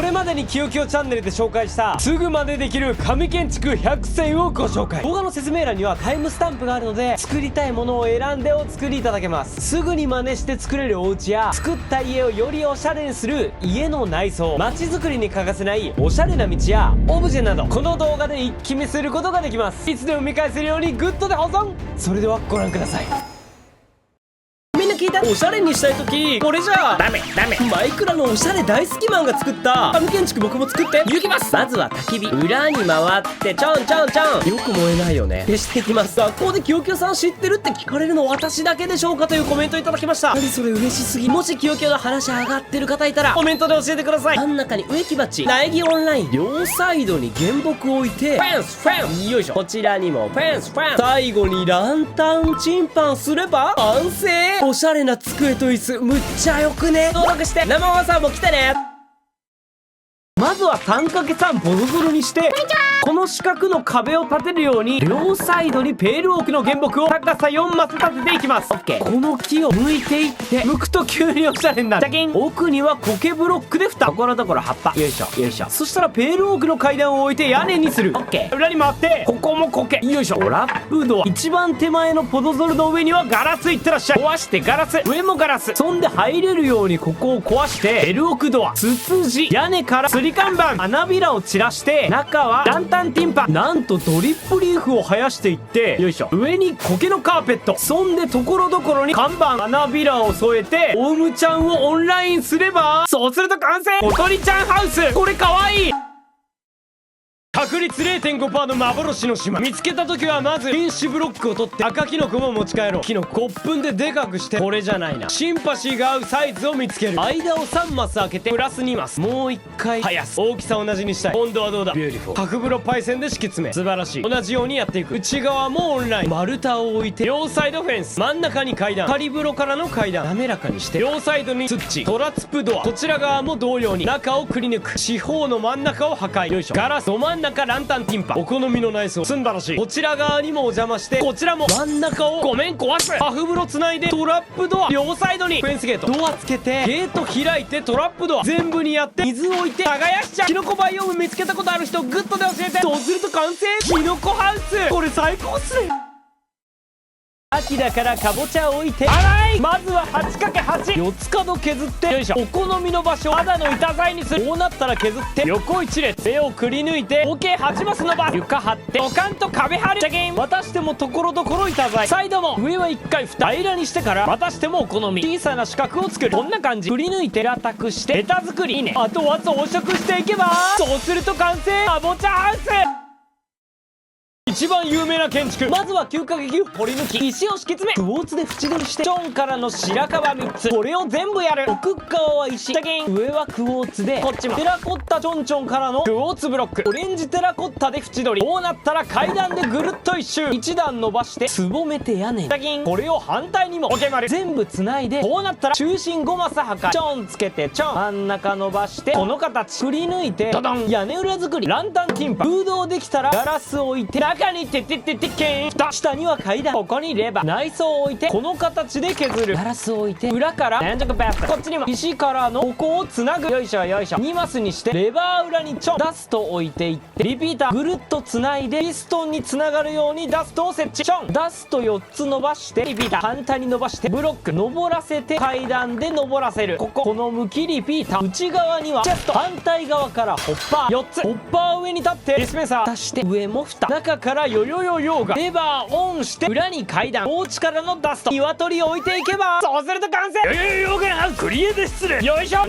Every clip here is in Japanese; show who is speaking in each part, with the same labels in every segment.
Speaker 1: これまでにきよきよチャンネルで紹介したすぐ真似できる神建築100選をご紹介。動画の説明欄にはタイムスタンプがあるので、作りたいものを選んでお作りいただけます。すぐに真似して作れるお家や、作った家をよりおしゃれにする家の内装、街づくりに欠かせないおしゃれな道やオブジェなど、この動画で一気見することができます。いつでも見返せるようにグッドで保存。それではご覧ください。みんな聞いた？おしゃれにしたい時これじゃダメ。マイクラのおしゃれ大好きマンが作った神建築、僕も作って行きます。まずは焚き火、裏に回ってちょんちょんちょん。よく燃えないよね。消していきます。学校できよきよさん知ってるって聞かれるの私だけでしょうかというコメントいただきました。何それ嬉しすぎ。もしきよきよの話上がってる方いたらコメントで教えてください。真ん中に植木鉢、苗木オンライン、両サイドに原木を置いてフェンスよいしょ。こちらにもフェンス最後にランタンチンパンすれば完成。おしゃれな机と椅子、むっちゃよくね。登録して生マさんも来てね。まずは 3×3 ボロゾロにして、この四角の壁を立てるように両サイドにペールオークの原木を高さ4マス立てていきます。 OK。 この木を剥いていって、剥くと急におしゃれになる。ジャキン。奥には苔ブロックで蓋、ところどころ葉っぱ、よいしょよいしょ。そしたらペールオークの階段を置いて屋根にする。 OK。 裏に回って、ここも苔、よいしょ。トラップドア、一番手前のポドゾルの上にはガラスいってらっしゃい。壊してガラス、上もガラス。そんで入れるようにここを壊して、ペルオクドア、ツツジ、屋根から吊り看板、花びらを散らして、中はランタンティンパン、なんとドリップリーフを生やしていって、よいしょ。上に苔のカーペット、そんでところどころに看板、花びらを添えて、オウムちゃんをオンラインすれば、そうすると完成。おとりちゃんハウス、これかわいい。確率 0.5% の幻の島。見つけた時はまず品種ブロックを取って、赤キノコも持ち帰ろう。キノココップンででかくして、これじゃないな、シンパシーが合うサイズを見つける。間を3マス開けてプラス2マス、もう1回生やす。大きさ同じにしたい。今度はどうだ。ビューティフォー。角風呂パイセンで敷き詰め、素晴らしい。同じようにやっていく。内側もオンライン、丸太を置いて両サイドフェンス、真ん中に階段、仮風呂からの階段滑らかにして、両サイドにスッチ、トラツプドア、こちら側も同様に中をくり抜く。四方の真ん中を破壊、よいしょ。ガラス、ど真ん中ランタンティンパン、お好みの内装、すんばらしい。こちら側にもお邪魔して、こちらも真ん中をごめん壊す。ハフ風呂つないで、トラップドア、両サイドにフェンスゲート、ドアつけてゲート開いて、トラップドア全部にやって、水置いて耕しちゃう。キノコバイオーム見つけたことある人グッドで教えて。そうすると完成。キノコハウス、これ最高っすね。秋だからかぼちゃを置いて、まずは 8×8、 四つ角削って、よいしょ。お好みの場所をただの板材にする。こうなったら削って横一列、目をくり抜いて合計8マス伸ばす。床張ってドカンと壁張る。ジャキン。渡してもところどころ板材、サイドも上は1回蓋平らにしてから、渡してもお好み、小さな四角を作る。こんな感じ。くり抜いて平たくしてベタ作り。いいね。あとは増殖していけば、そうすると完成。かぼちゃハウス。一番有名な建築、まずは 9×9 掘り抜き、石を敷き詰め、クォーツで縁取りして、チョンからの白樺3つ、これを全部やる。奥側は石、ジャキン。上はクォーツで、こっちもテラコッタチョンチョンからのクォーツブロック、オレンジテラコッタで縁取り。こうなったら階段でぐるっと一周、1段伸ばしてすぼめて屋根に、ジャキン。これを反対にも OK 丸、全部つないで、こうなったら中心5マス破壊、チョンつけてチョン、真ん中伸ばしてこの形、くり抜いてドドン、屋根裏作り。ランタンティンパン、空洞できたらガラスを置いて、中にてってってってけん、蓋、下には階段、ここにレバー、内装を置いてこの形で削る。ガラスを置いて裏から連続バスト、こっちにも石からのここをつなぐ。よいしょよいしょ。2マスにしてレバー裏にチョン、ダスト置いていって、リピーターぐるっとつないでピストンにつながるようにダストを設置。チョン、ダスト4つ伸ばして、リピーター反対に伸ばしてブロック登らせて、階段で登らせる。この向きリピーター、内側にはチェスト、反対側からホッパー4つ、ホッパー上に立ってディスペンサー足して、上も蓋、中からヨヨヨヨがレバーオンして、裏に階段、お家からのダスト、鶏を置いていけば、そうすると完成。ヨヨヨヨがクリエイティ失礼、よいしょ。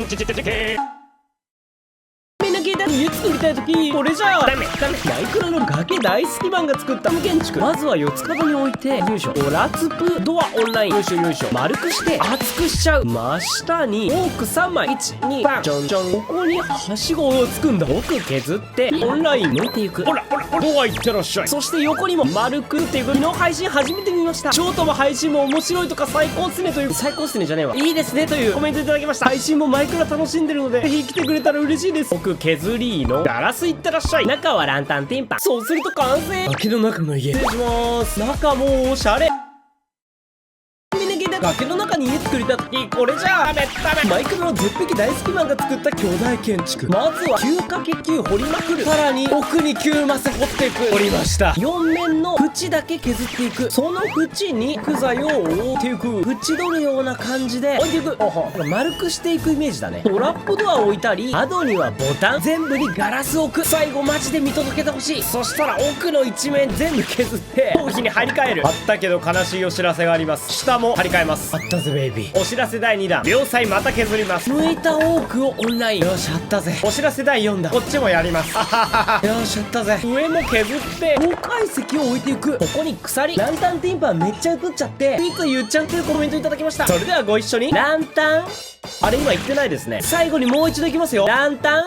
Speaker 1: みんな聞いた？家作りたいときこれじゃダメ。マイクラの崖大好きマンが作った建築、まずは四つ角に置いて、よいしょ。トラツプドアオンライン、よいしょよいしょ。丸くして厚くしちゃう。真下に多く3枚、1、2、バン、ちょんちょん。ここにはしごをつくんだ。奥削ってオンライン抜いていく。ほらドア行ってらっしゃい。そして横にも丸くっていう。昨日配信初めて見ました。ショートも配信も面白いとか最高っすねという、最高っすねじゃねえわ、いいですねというコメントいただきました。配信もマイクラ楽しんでるので、ぜひ来てくれたら嬉しいです。奥削りのガラスいってらっしゃい。中はランタンティンパン、そうすると完成。崖の中の家、失礼します。中もおしゃれ。みんな聞いた？崖の中
Speaker 2: かに家作りた時、これじゃダメダメ。マイクロの絶壁大好きマンが作った巨大建築。まずは 9×9 掘りまくる。さらに奥に9マス掘っていく。掘りました。4面の縁だけ削っていく。その縁に木材を覆っていく。縁取るような感じで置いていく。丸くしていくイメージだね。トラップドアを置いたり、窓にはボタン、全部にガラスを置く。最後マジで見届けてほしい。そしたら奥の一面全部削って頭皮に張り替える。あったけど悲しいお知らせがあります。下も張り替えます。あったぜベイビー。お知らせ第2弾、両サイまた削ります。剥いたオークをオンライン。よしあったぜ。お知らせ第4弾、こっちもやります。よしあったぜ。上も削って高解石を置いていく。ここに鎖、ランタンティンパンめっちゃ映っちゃってついつい言っちゃうというコメントいただきました。それではご一緒に。ランタン、あれ今言ってないですね。最後にもう一度いきますよ。ランタン。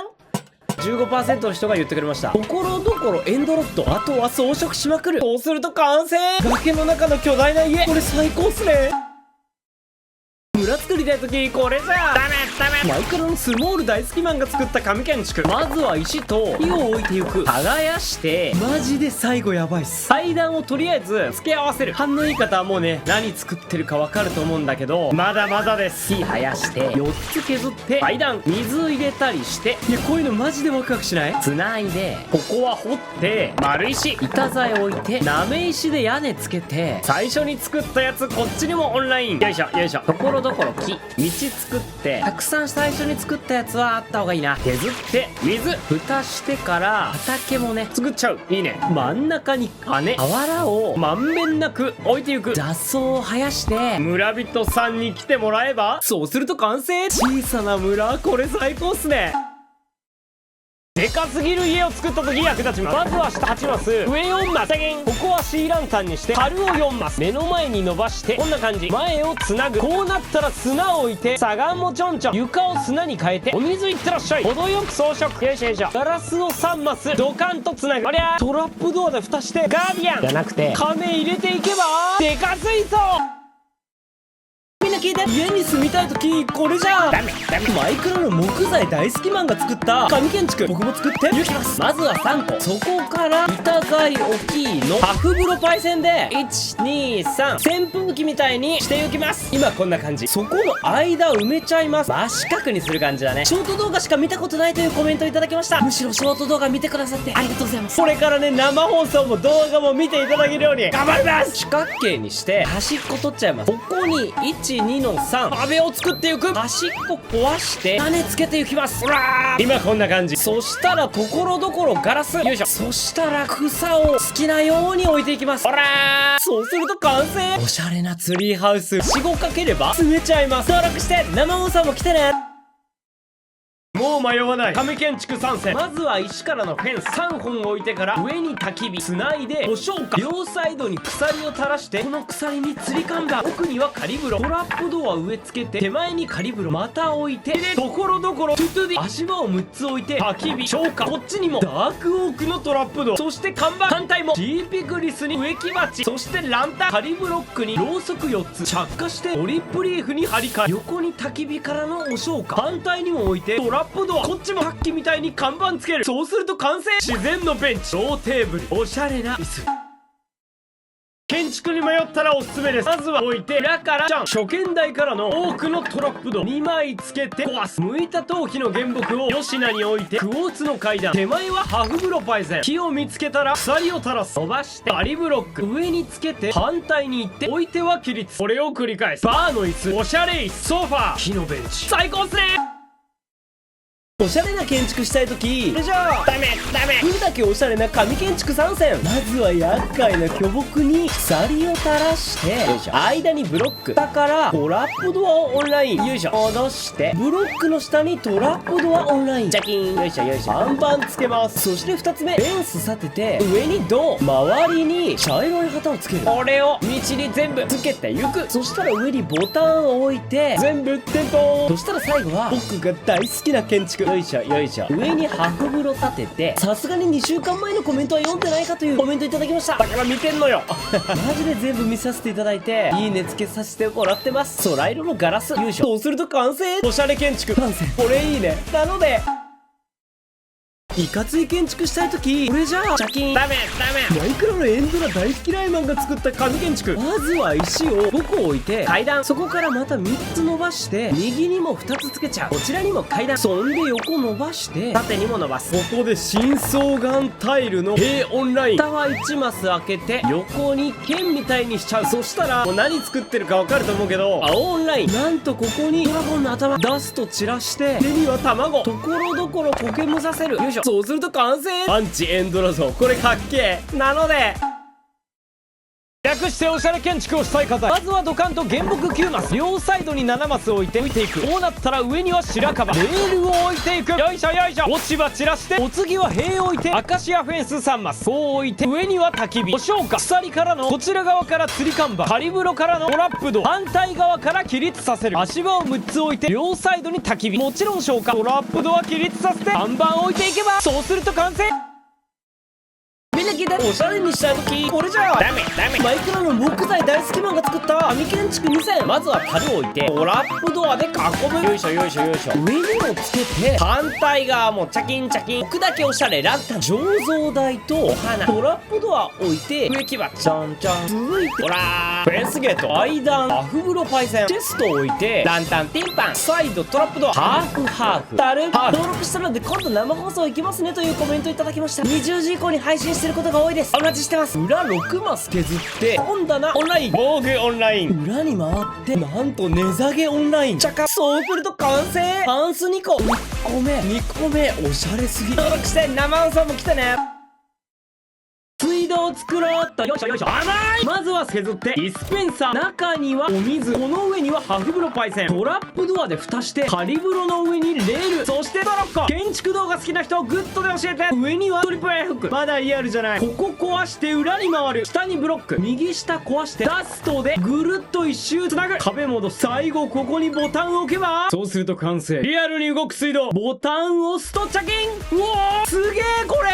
Speaker 2: 15% の人が言ってくれました。ところどころエンドロット。あとは装飾しまくる。そうすると完成。崖の中の巨大な家、これ最高っすね。村作りたい時、これじゃダメダメ。マイクロのスモール大好きマンが作った紙建築。まずは石と火を置いていく。耕してマジで最後やばいっす。階段をとりあえず付け合わせる。勘のいい方はもうね、何作ってるかわかると思うんだけど、まだまだです。火生やして4つ削って階段水入れたりして、いやこういうのマジでワクワクしない？繋いでここは掘って丸石、板材置いてなめ石で屋根つけて、最初に作ったやつこっちにもオンライン。よいしょよいしょ。ところどころ木、道作って、たくさん最初に作ったやつはあった方がいいな。削って水蓋してから畑もね作っちゃう。いいね。真ん中に金、俵をまんべんなく置いていく。雑草を生やして村人さんに来てもらえば、そうすると完成。小さな村、これ最高っすね。でかすぎる家を作った時役立ちます。まずは下8マス、上4マス。ここは C ランタンにして樽を4マス、目の前に伸ばしてこんな感じ。前をつなぐ。こうなったら砂を置いて砂岩もちょんちょん、床を砂に変えてお水いってらっしゃい。程よく装飾。よいしょよいしょ。ガラスを3マスドカンとつなぐ。ありゃー、トラップドアで蓋してガーディアンじゃなくて金入れていけばでか水槽。みんな聞いて。家に住みたい時、これじゃダメダメ。マイクロの木材大好きマンが作った紙建築、僕も作っていきます。まずは3個。そこから板材大きいのハフ風呂パイセンで123、扇風機みたいにしていきます。今こんな感じ。そこの間埋めちゃいます。真四角にする感じだね。ショート動画しか見たことないというコメントいただきました。むしろショート動画見てくださってありがとうございます。これからね、生放送も動画も見ていただけるように頑張ります。四角形にして端っこ取っちゃいます。ここに1、2の3、壁を作っていく。端っこ壊して屋根つけていきます。ほらー、今こんな感じ。そしたらところどころガラス。よいしょ。そしたら草を好きなように置いていきます。ほらー、そうすると完成。おしゃれなツリーハウス。45かければ詰めちゃいます。登録して生放送も来てね。もう迷わない紙建築参戦。まずは石からのフェンス3本置いてから、上に焚き火つないで胡椒か。両サイドに鎖を垂らして、この鎖に吊り看板、奥には仮風呂、トラップドア植え付けて、手前に仮風呂また置いて、でところどころトゥトゥディ、足場を6つ置いて焚き火消火。こっちにもダークオークのトラップドア、そして看板反対も T ピクリスに植木鉢、そしてランタン、仮ブロックにろうそく4つ着火してオリップリーフに張り替え、横に焚き火からのお消火、反対にも置いてトラップドア、こっちもさっきみたいに看板つける。そうすると完成。自然のベンチ、ローテーブル、おしゃれな椅子。建築に迷ったらおすすめです。まずは置いて、裏からじゃん、初見台からの多くのトラップドア2枚つけて壊す。剥いた陶器の原木を吉名に置いてクォーツの階段、手前はハフ風呂パイセン。木を見つけたら鎖を垂らす。伸ばしてバリブロック、上につけて反対に行って置いては起立。これを繰り返す。バーの椅子、おしゃれ椅子、ソファー、木のベンチ、最高っすね。おしゃれな建築したいとき、これじゃあダメダメ。来るだけおしゃれな紙建築参戦。まずは厄介な巨木に鎖を垂らして、よいしょ、間にブロック、下からトラップドアをオンライン、よいしょ、戻してブロックの下にトラップドアオンライン、ジャキン、よいしょよいしょ、バンバンつけます。そして2つ目、フェンス立てて上に銅、周りに茶色い旗をつける。これを道に全部つけていく。そしたら上にボタンを置いて全部点灯。そしたら最後は僕が大好きな建築、よいしょよいしょ、上にハフ風呂立てて、さすがに2週間前のコメントは読んでないかというコメントいただきました。だから見てんのよマジで全部見させていただいて、いいねつけさせてもらってます。空色のガラス、よいしょ。そうすると完成。おしゃれ建築完成。これいいね。なのでいかつい建築したい時これじゃあシャキン。
Speaker 3: ダメ
Speaker 2: マイクロのエンドラ大好きライマンが作った神建築。まずは石を5個置いて階段、そこからまた3つ伸ばして右にも2つつけちゃう。こちらにも階段、そんで横伸ばして縦にも伸ばす。ここで深層岩タイルの平オンライン。下は1マス開けて横に剣みたいにしちゃう。そしたらもう何作ってるか分かると思うけど、青オンライン。なんとここにドラゴンの頭、ダスト散らして手には卵、ところどころ苔むさせる。よいしょ。そうすると完成。アンチエンドラゾン、これかっけえ。なので
Speaker 1: 略しておしゃれ建築をしたい方、まずはドカンと原木9マス、両サイドに7マス置いていく。こうなったら上には白樺、レールを置いていく。よいしょよいしょ。落ち葉散らして、お次は塀を置いてアカシアフェンス3マス、こう置いて上には焚き火、消火、鎖からのこちら側から吊り看板、カリブロからのトラップド、反対側から起立させる。足場を6つ置いて両サイドに焚き火、もちろん消火、トラップドは起立させて看板を置いていけば、そうすると完成。みんな聞いて。おしゃれにしたい時これじゃあ。
Speaker 3: ダメ
Speaker 2: マイクロの木材大好きマンが作った網建築2000。まずは樽を置いてトラップドアで囲む。よいしょよいしょよいしょ。上にもつけて反対側もチャキンチャキン。置くだけおしゃれ。ランタン、醸造台とお花、トラップドア置いて植木鉢、ちゃんちゃん。続いて
Speaker 3: ほらー、フェンスゲート、
Speaker 2: 階段、アフブロパイセン、チェストを置いて
Speaker 3: ランタン、ティンパン、
Speaker 2: サイド、トラップドア、ハーフハーフ、樽、登録したので今度生放送行きますねというコメントいただきました。20時以降に配信してることが多いです。お待ちしてます。裏6マス削って本棚オンライン、
Speaker 3: 防具オンライン、
Speaker 2: 裏に回ってなんと値下げオンライン。そうすると完成。パンス2個、2個目おしゃれすぎ。
Speaker 3: 登録して生放送も来てね。
Speaker 2: 水道を作ろうっと。よいしょよいしょ。
Speaker 1: 甘い。まずは削ってディスペンサー、
Speaker 2: 中にはお水、この上にはハフブロパイセン、トラップドアで蓋してカリブロの上にレール、そしてトロッコ。建築動画好きな人グッドで教えて。上にはトリプル A フック、まだリアルじゃない。ここ壊して裏に回る、下にブロック、右下壊してダストでぐるっと一周つなぐ、壁戻す。最後ここにボタンを置けば、そうすると完成。リアルに動く水道。ボタンを押すとチャキン。うおーすげえこれ。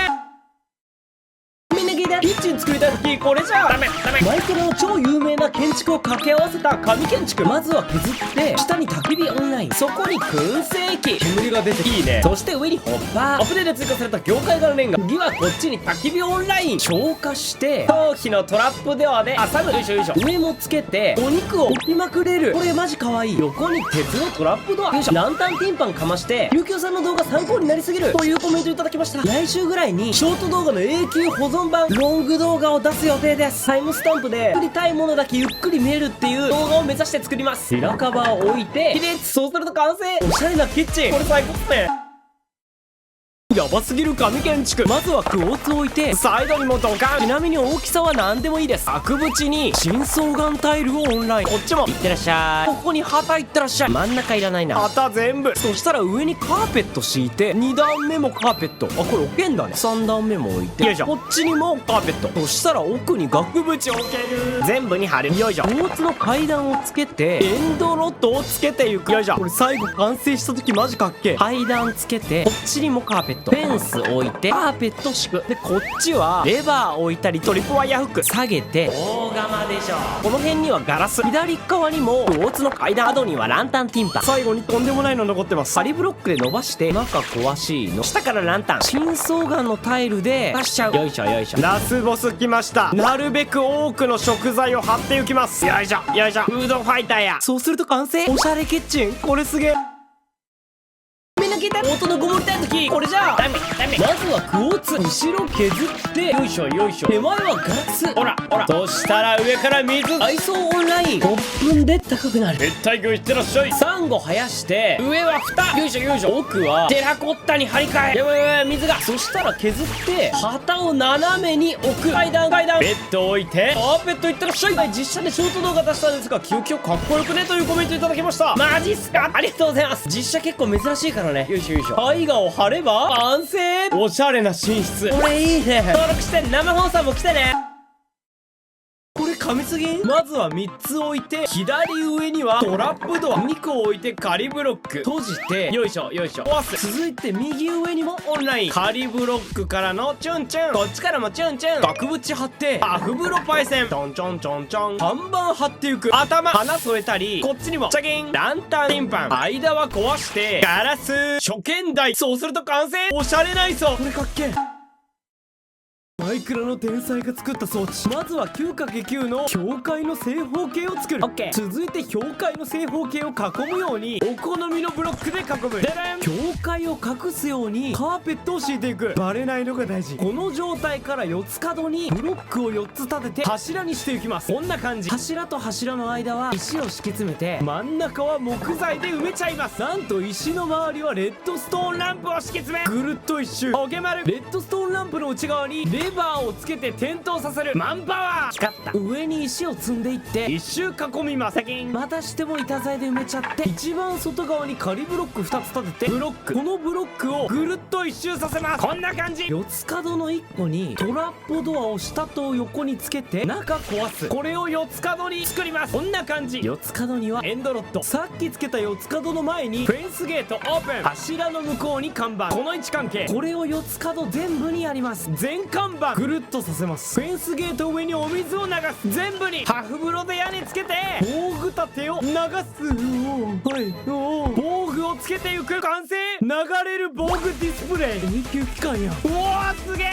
Speaker 2: みんな聞いて。キッチン作りたい時これじゃあ。
Speaker 3: ダメ
Speaker 2: マイクロの超有名な建築を掛け合わせた神建築。まずは削って下に焚き火オンライン、そこに燻製機、煙が出ていいね。そして上にホッパー、アップデート追加された業界側のレンガ、次はこっちに焚き火オンライン、消火して頭皮のトラップドアで挟む。よいしょよいしょ。上もつけてお肉を置きまくれる。これマジかわいい。横に鉄のトラップドア、よいしょ。ランタンティンパンかまして、ゆうきょうさんの動画参考になりすぎるというコメントいただきました。来週ぐらいにショート動画の永久保存版ロング動画を出す予定です。タイムスタンプで作りたいものだけゆっくり見えるっていう動画を目指して作ります。白カバーを置いて起立、そうすると完成。おしゃれなキッチン、これ最高っすね。やばすぎる神建築。まずはクォーツを置いてサイドにもドカン。ちなみに大きさは何でもいいです。額縁に深層岩タイルをオンライン、こっちもいってらっしゃい。ここに旗いってらっしゃい。真ん中いらないな、
Speaker 3: 旗全部。
Speaker 2: そしたら上にカーペット敷いて2段目もカーペット、あこれ置けんだね。3段目も置いて、
Speaker 3: よいしょ。
Speaker 2: こっちにもカーペット、そしたら奥に額縁置ける。
Speaker 3: 全部に貼る。よいしょ。
Speaker 2: クォーツの階段をつけてエンドロッドをつけていく。よいしょ。これ最後完成した時マジかっけえ。階段つけてこっちにもカーペット、フェンス置いてカーペット敷く。でこっちはレバー置いたりトリプワイヤーフック下げて大釜でしょ。この辺にはガラス、左側にもクォーツの階段、角にはランタンティンパン、最後にとんでもないの残ってます。仮ブロックで伸ばして中壊しいの、下からランタン、深層岩のタイルで出しちゃう。よいしょよいしょ。
Speaker 3: ラスボス来ました。なるべく多くの食材を貼っていきます。よいしょよいしょ。フードファイターや。
Speaker 2: そうすると完成。おしゃれキッチン、これすげえ。みんな聞いて。音のごもりたい時これじゃあ。
Speaker 3: ダメ
Speaker 2: まずはクォーツ、後ろ削ってよいしょよいしょ。手前はガラス、
Speaker 3: ほらほら。そしたら上から水。
Speaker 2: 配送オンライン、5分で高くなる。
Speaker 3: 熱帯魚いってらっしゃい。
Speaker 2: サンゴ生やして
Speaker 3: 上は蓋。
Speaker 2: よいしょよいしょ。奥は
Speaker 3: テラコッタに張り替え。
Speaker 2: やばいやばい水が。そしたら削って旗を斜めに置く。階段
Speaker 3: ベッド置いてカーペットいってらっしゃい。
Speaker 2: はい、実写でショート動画出したんですがキヨキヨかっこよくねというコメントいただきました。
Speaker 3: マジっすか。
Speaker 2: ありがとうございます。実写結構珍しいからね。よいしょよいしょ。絵画を貼れば完成。
Speaker 3: おしゃれな寝室。
Speaker 2: これいいね。
Speaker 3: 登録して生放送も来てね。
Speaker 2: これ完噛みすぎ。まずは3つ置いて、左上にはトラップドア2個置いて仮ブロック閉じて、よいしょよいしょ壊す。続いて右上にもオンライン仮ブロックからのチュンチュン、こっちからもチュンチュン、額縁貼ってパフ風呂パイセンちょんちょんちょんちょん、看板貼っていく。頭花添えたり、こっちにもチャキンランタンティンパン、間は壊してガラス初見台、そうすると完成。おしゃれないぞこれ。かっけえ。マイクラの天才が作った装置。まずは 9×9 の境界の正方形を作る。 OK。 続いて境界の正方形を囲むようにお好みのブロックで囲む。境界を隠すようにカーペットを敷いていく。バレないのが大事。この状態から四つ角にブロックを4つ立てて柱にしていきます。こんな感じ。柱と柱の間は石を敷き詰めて、真ん中は木材で埋めちゃいます。なんと石の周りはレッドストーンランプを敷き詰め、ぐるっと一周オケマル。レッドストーンランプの内側にレバーをつけて点灯させる。マンパワー。光った。上に石を積んでいって一周囲みます。またしても板材で埋めちゃって、一番外側に仮ブロック2つ立ててブロック、このブロックをぐるっと一周させます。こんな感じ。四つ角の1個にトラップドアを下と横につけて中壊す。これを四つ角に作ります。こんな感じ。四つ角にはエンドロッド、さっきつけた四つ角の前にフェンスゲートオープン、柱の向こうに看板、この位置関係。これを四つ角全部にやります。全看板ぐるっとさせます。フェンスゲート上にお水を流す。全部にハフ風呂で屋根つけて防具立てを流す。防具をつけていく。完成。流れる防具ディスプレイ。永久期間や。うわーすげー。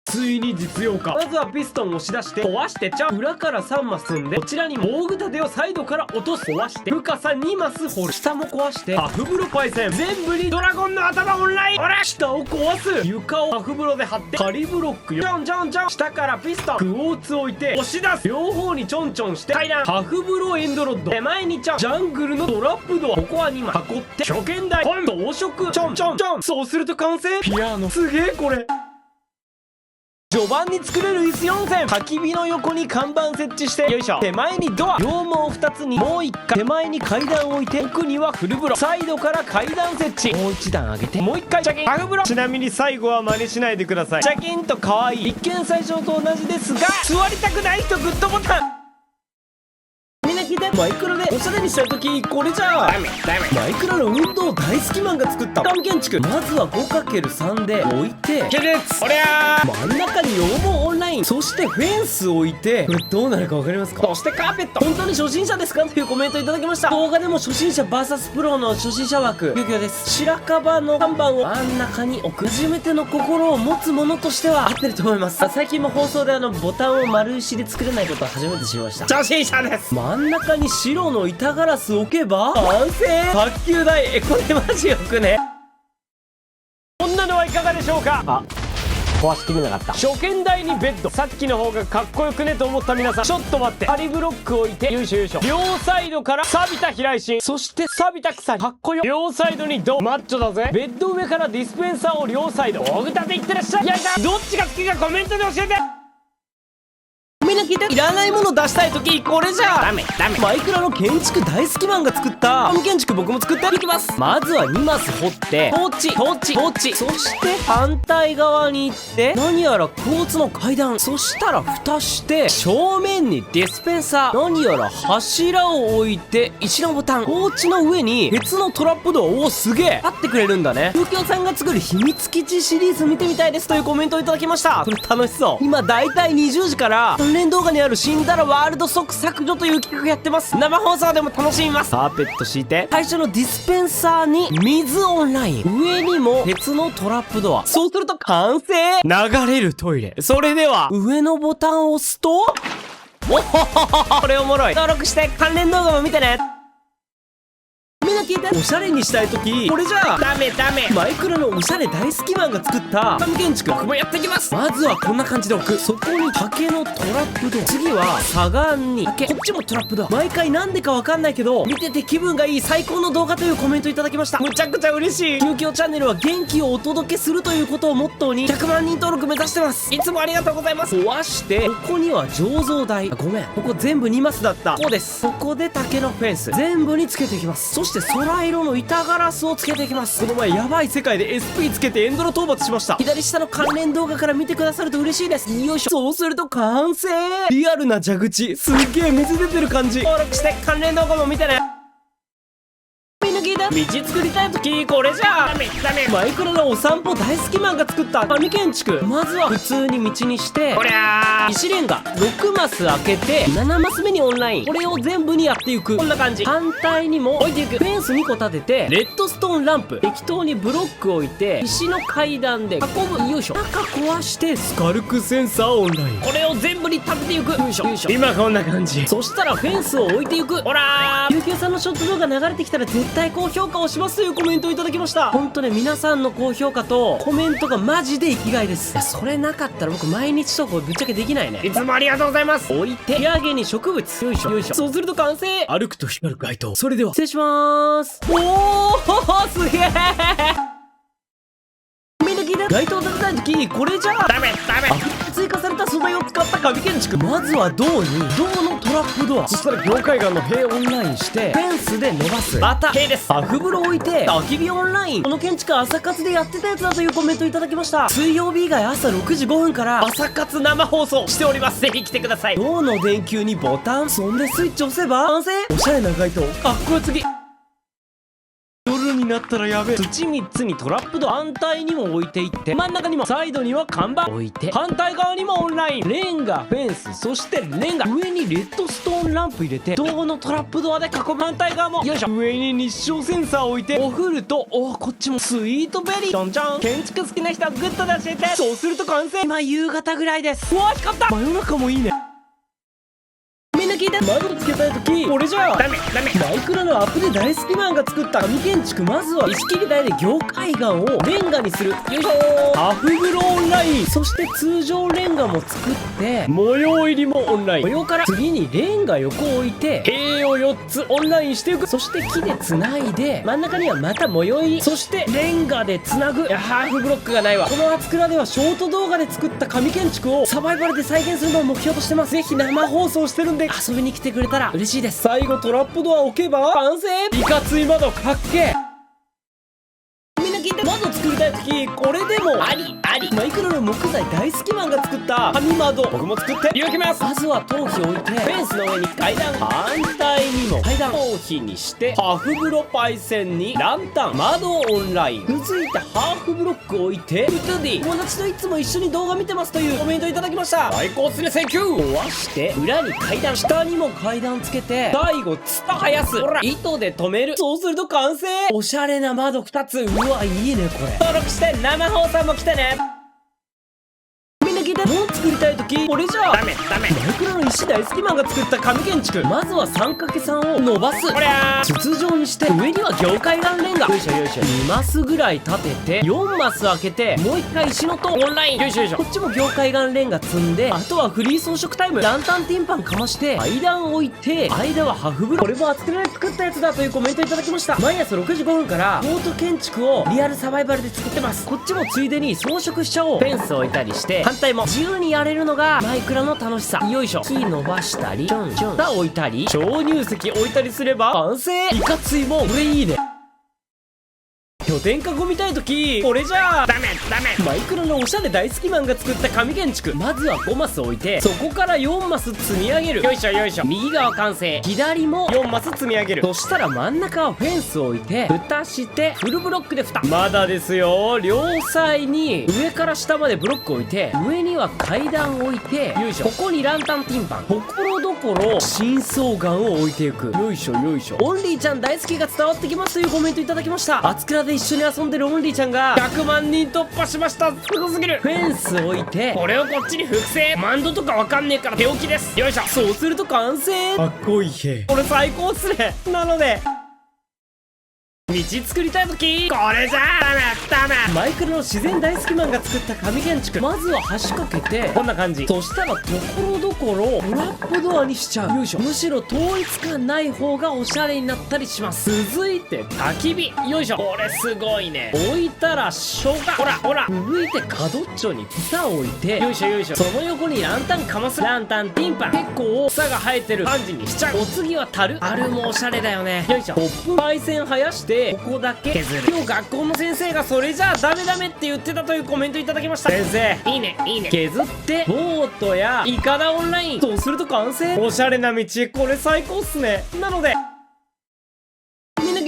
Speaker 2: ついに実用化。まずはピストンを押し出して壊してちゃう。裏から3マス積んで、こちらに防具立てをサイドから落とす。壊して深さ2マス掘る。下も壊してハフ風呂パイセン。全部にドラゴンの頭オンライン。ほら下を壊す。床をハフ風呂で貼って仮ブロックよ。ちょんちょんちょん。下からピストンクォーツ置いて押し出す。両方にちょんちょんして階段ハフ風呂エンドロッド。手前にちょん。ジャングルのトラップドア。ここは2枚囲って初見台ポン。装飾ちょんちょんちょん。そうすると完成。ピアノすげえこれ。序盤に作れる椅子4選。焚き火の横に看板設置して、よいしょ。手前にドア、両門2つにもう1回手前に階段を置いて、奥にはフル風呂、サイドから階段設置。もう1段上げてもう1回チャキンハフ風呂。ちなみに最後は真似しないでください。チャキンと可愛い。一見最初と同じですが、座りたくない人グッドボタン。みんな聞いて。マイクラでおしゃれにしたいときこれじゃあダメ。マイクラの運動大好きマンが作った紙建築。まずは 5×3 で置いて
Speaker 3: 起立。おりゃー。
Speaker 2: 真ん中に要望オンライン、そしてフェンスを置いて、これどうなるか分かりますか？
Speaker 3: そしてカーペット。
Speaker 2: 本当に初心者ですかというコメントいただきました。動画でも初心者 VS プロの初心者枠急遽です。白樺の看板を真ん中に置く。初めての心を持つ者としては合ってると思います。最近も放送でボタンを丸石で作れないことを初めて知りました。
Speaker 3: 初心者です。
Speaker 2: 真ん中に白の板ガラス置けば完成。卓球台。これマジよくね。
Speaker 1: こんなのはいかがでしょうか。
Speaker 2: あ、壊しきれなかった。
Speaker 1: 初見台にベッド。さっきの方がかっこよくねと思った皆さん、ちょっと待って。仮ブロック置いて、よいしょよいしょ。両サイドから錆びた避雷針、そして錆びた鎖。かっこよ。両サイドにドマッチョだぜ。ベッド上からディスペンサーを両サイド。大具立ていってらっしゃい。やいた。どっちが好きかコメントで教えて。
Speaker 2: みんな聞いて。いらないもの出したいときこれじゃダメ。マイクラの建築大好きマンが作った紙建築、僕も作っていきます。まずは2マス掘ってトーチ、そして反対側に行って何やらクォーツの階段、そしたら蓋して正面にディスペンサー、何やら柱を置いて石のボタン、トーチの上に鉄のトラップドア。おーすげえ、立ってくれるんだね。東京さんが作る秘密基地シリーズ見てみたいですというコメントをいただきました。これ楽しそう。今だいたい20時から関連動画にある死んだらワールド即削除という企画やってます。生放送でも楽しみます。カーペット敷いて、最初のディスペンサーに水オンライン、上にも鉄のトラップドア。そうすると完成。流れるトイレ。それでは上のボタンを押すと、おほほほほ、これおもろい。登録して関連動画も見てね。みんな聞いて。おしゃれにしたいときこれじゃあダメ。マイクラのおしゃれ大好きマンが作った紙建築、僕もやっていきます。まずはこんな感じで置く。そこに竹のトラップドア、次は左岸に竹、こっちもトラップドア。毎回なんでかわかんないけど見てて気分がいい最高の動画というコメントいただきました。むちゃくちゃ嬉しい。究極チャンネルは元気をお届けするということをモットーに100万人登録目指してます。いつもありがとうございます。壊してここには醸造台、ごめんここ全部2マスだった。ここです。ここで竹のフェンス全部につけていきます。そしてして空色の板ガラスをつけていきます。
Speaker 3: この前やばい世界で SP つけてエンドロ討伐しました。
Speaker 2: 左下の関連動画から見てくださると嬉しいです。よいしょ。そうすると完成。
Speaker 3: リアルな蛇口、すっげえ水出てる感じ。
Speaker 2: 登録して関連動画も見てね。みんな聞いた？道作りたいときこれじゃダメ。マイクラのお散歩大好きマンが作った紙建築。まずは普通に道にして、
Speaker 3: こりゃー
Speaker 2: 石レンガ6マス開けて7マス目にオンライン、これを全部にやっていく。こんな感じ。反対にも置いていく。フェンス2個立ててレッドストーンランプ、適当にブロック置いて石の階段で運ぶ。よいしょ。中壊してスカルクセンサーオンライン、これを全部に立てていく。よいしょよいしょ。
Speaker 3: 今こんな感じ。
Speaker 2: そしたらフェンスを置いていく。ほらー、ゆうきゅうさんのショット動画流れてきたら絶対高評価をしますというコメントをいただきました。ほんとね、皆さんの高評価とコメントがマジで生きがいです。いや、それなかったら僕毎日投稿ぶっちゃけできないね。
Speaker 3: いつもありがとうございます。
Speaker 2: 置いて、仕上げに植物。よいしょよいしょ。そうすると完成。
Speaker 3: 歩くと光る街灯。それでは
Speaker 2: 失礼しまーす。おーすげえ。みんな聞いて。街灯を建てたいときこれじゃ
Speaker 3: ダメ。
Speaker 2: 追加された素材を使った紙建築。まずは銅に銅のトラップドア、そしたら業界岩の塀オンラインしてフェンスで伸ばす。また塀です。アフブロ置いて焚き火オンライン。この建築朝活でやってたやつだというコメントいただきました。水曜日以外朝6時5分から
Speaker 3: 朝活生放送しております。ぜひ来てください。
Speaker 2: 銅の電球にボタン、そんでスイッチ押せば完成。おしゃれな街灯かっこよすぎ。
Speaker 3: 夜になったらやべえ。
Speaker 2: 土3つにトラップドア、反対にも置いていって、真ん中にもサイドには看板置いて、反対側にもオンライン、レンガ、フェンス、そしてレンガ、上にレッドストーンランプ入れて銅のトラップドアで囲む。反対側もよいしょ。
Speaker 3: 上に日照センサー置いて、
Speaker 2: お風呂と、こっちもスイートベリー。ちょんちょん。建築好きな人はグッドで教えて。そうすると完成。今夕方ぐらいです。うわ、光った。
Speaker 3: 真夜中もいいね。
Speaker 2: みんな聞いて。窓をつけたいときこれじゃ
Speaker 3: ダメ。
Speaker 2: マイクラのアップで大好きマンが作った紙建築。まずは石切り台で業界岩をレンガにする。よいしょ。ハフブロオンライン、そして通常レンガも作って
Speaker 3: 模様入りもオンライン。
Speaker 2: 模様から次にレンガ横を置いて
Speaker 3: 塀を4つオンラインしていく。
Speaker 2: そして木でつないで真ん中にはまた模様入り、そしてレンガでつなぐ。いや、ハーフブロックがないわ。このアツクラではショート動画で作った紙建築をサバイバルで再現するのを目標としてます。ぜひ生放送してるんで遊びに来てくれたら嬉しいです。
Speaker 3: 最後トラップドア置けば
Speaker 2: 完成。
Speaker 3: いかつい窓かっけえ。
Speaker 2: みんな聞いて。窓作りたいときこれでもあり。マイクロの木材大好きマンが作った紙窓、僕も作って利用きます。まずは頭皮置いてフェンスの上に階段、反対にも階段、頭皮にしてハーフブロパイセンにランタン、窓オンライン、続いてハーフブロック置いてウッドディ、友達といつも一緒に動画見てますというコメントいただきました。
Speaker 3: 最高っすね、センキュー。
Speaker 2: 壊して裏に階段、下にも階段つけて最後ツタ生やす。ほら、糸で留める。そうすると完成。おしゃれな窓2つ。うわ、いいねこれ。登録して生放送も来てね。みんな聞いて。門作りたいときこれじゃ
Speaker 3: ダメ。
Speaker 2: マイクラの石大好きマンが作った紙建築。まずは 3×3 を伸ばす。
Speaker 3: こりゃー
Speaker 2: 筒状にして上には業界岩レンガ。よいしょよいしょ。2マスぐらい立てて4マス開けてもう1回石の塔オンライン。よいしょよいしょ。こっちも業界岩レンガ積んで、あとはフリー装飾タイム。ランタンティンパンかまして階段置いて、間はハフブロ。これもアツクラで作ったやつだというコメントいただきました。毎朝6時5分からフォート建築をリアルサバイバルで作ってます。こっちもついでに装飾しちゃおう。フェンス置いたりして反対も自由にやれるのがマイクラの楽しさ。よいしょ。木伸ばしたりちょんちょん蓋置いたり鍾乳石置いたりすれば完成。いかついもん。これいいね。拠点囲みたいときこれじゃ
Speaker 3: ダメ。
Speaker 2: マイクラのおしゃれ大好きマンが作った紙建築。まずは5マス置いてそこから4マス積み上げる。
Speaker 3: よいしょよいしょ。
Speaker 2: 右側完成。左も
Speaker 3: 4マス積み上げる。
Speaker 2: そしたら真ん中はフェンスを置いて蓋してフルブロックで蓋。
Speaker 3: まだですよ。
Speaker 2: 両サイに上から下までブロック置いて上には階段置いてよいしょ。ここにランタンティンパン、ところどころ深層岩を置いていく。よいしょよいしょ。オンリーちゃん大好きが伝わってきますというコメントいただきました。アツクラで一緒に遊んでるオンリーちゃんが
Speaker 3: 100万人突破しました。すごすぎる。
Speaker 2: フェンス置いて
Speaker 3: これをこっちに複製。マンドとかわかんねえから手置きです。よいしょ。
Speaker 2: そうすると完成。
Speaker 3: かっこいい。
Speaker 2: これ最高っすね。なので道作りたい時これじゃダメマイクロの自然大好きマンが作った紙建築、まずは橋かけてこんな感じ。そしたらところどころトラップドアにしちゃう。よいしょ。むしろ統一感ない方がおしゃれになったりします。続いて焚き火。よいしょ。これすごいね。置いたら生姜、ほらほら。続いて角っちょに草を置いて、よいしょよいしょ。その横にランタンかます。ランタンティンパン、結構草が生えてる感じにしちゃう。お次は樽もおしゃれだよね。よいしょ。コップ配線生やしてここだけ削る。今日学校の先生がそれじゃあダメって言ってたというコメントいただきました。先生いいねいいね。削ってボートやイカダオンライン、そうすると完成。おしゃれな道、これ最高っすね。なので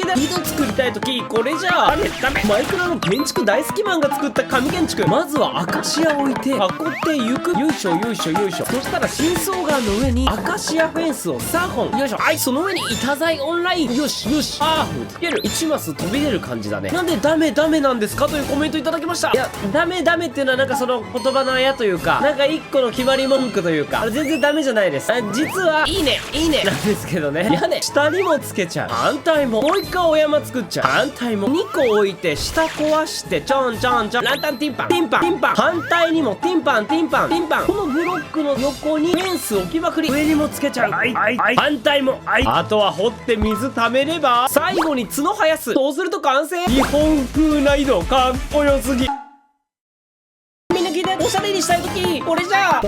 Speaker 2: 井戸作りたい時これじゃダメ。マイクロの建築大好きマンが作った紙建築、まずはアカシアを置いて囲っていく。よいしょよいしょよいしょ。そしたら新草岩の上にアカシアフェンスを3本。よいしょ。はい、その上に板材オンライン。よしよし。ハーフつける。1マス飛び出る感じだね。なんでダメなんですかというコメントいただきました。いやダメっていうのはなんかその言葉のあやというか、なんか1個の決まり文句というか、全然ダメじゃないです。実はいいねなんですけどね。屋根下にもつけちゃう。反対ももう1回お山作っちゃう。反対も2個置いて下壊してちょんランタンティンパン。反対にもティンパン。このブロックの横にフェンス置きまくり。上にもつけちゃう。反対もあとは掘って水溜めれば、最後に角生やす。そうすると完成。日本風な井戸かっこよすぎ。おしゃれにしたい時これじゃ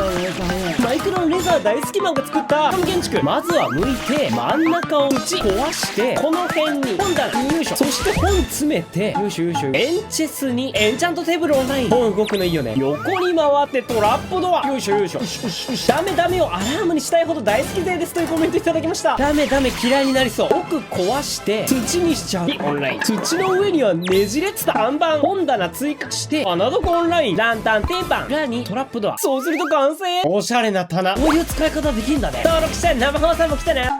Speaker 2: マイクロンレザー大好きマンが作った紙建築、まずは剥いて真ん中を打ち壊して、この辺に本棚、よいしょ。そして本詰めて、よいしょよいしょ。エンチェスにエンチャントテーブルオンライン。本動くのいいよね。横に回ってトラップドア。よいしょよいしょ。ダメをアラームにしたいほど大好き勢ですというコメントいただきました。ダメ嫌いになりそう。奥壊して土にしちゃう。オンライン。土の上にはねじれつた看板。本棚追加して穴床オンライン。ランタンテーパン、裏にトラップドア。そうすると完成。おしゃれな棚、こういう使い方できんだね。登録して生放送も来てね。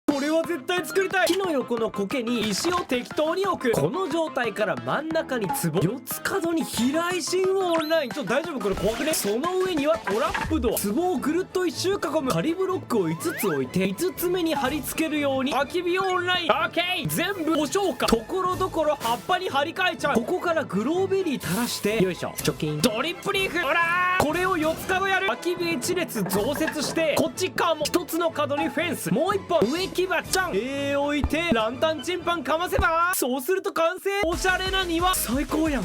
Speaker 2: これは絶対作りたい。木の横の苔に石を適当に置く。この状態から真ん中に壺、四つ角に飛来神をオンライン。大丈夫これ怖くね。その上にはトラップドア。壺をぐるっと一周囲む。仮ブロックを5つ置いて5つ目に貼り付けるように焚き火をオンライン。オッケー、全部お消化。ところどころ葉っぱに貼り替えちゃう。ここからグローベリー垂らして、よいしょ、チョキン。ドリップリーフ、ほらー。これを4つ角やる。焚き火1列増設して、こっち側も1つの角にフェンス、もう1本植木鉢ちゃん置いてランタンチンパンかませば、そうすると完成。おしゃれな庭最高やん。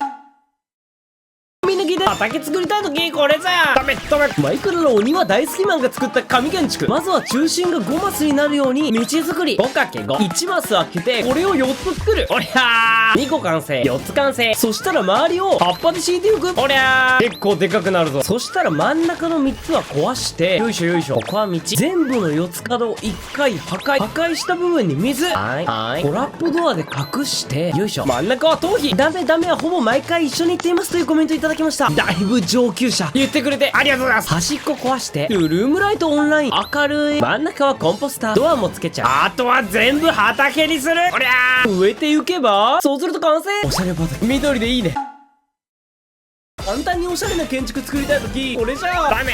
Speaker 2: 畑作りたい時これじゃダメ。マイクロのお庭大好きマンが作った紙建築、まずは中心が5マスになるように道作り。 5×5、 1マス開けてこれを4つ作る。おりゃー、2個完成、4つ完成。そしたら周りを葉っぱで敷いていく。おりゃー、結構でかくなるぞ。そしたら真ん中の3つは壊して、よいしょよいしょ。ここは道。全部の4つ角を1回破壊した部分に水、トラップドアで隠して、よいしょ。真ん中は頭皮。ダメはほぼ毎回一緒に言っていますというコメントいただきました。だいぶ上級者、言ってくれてありがとうございます。端っこ壊してルームライトオンライン。明るい。真ん中はコンポスター。ドアもつけちゃう。あとは全部畑にする。おりゃー、植えていけば、そうすると完成。おしゃれ畑、緑でいいね。簡単におしゃれな建築作りたい時これじゃダメ。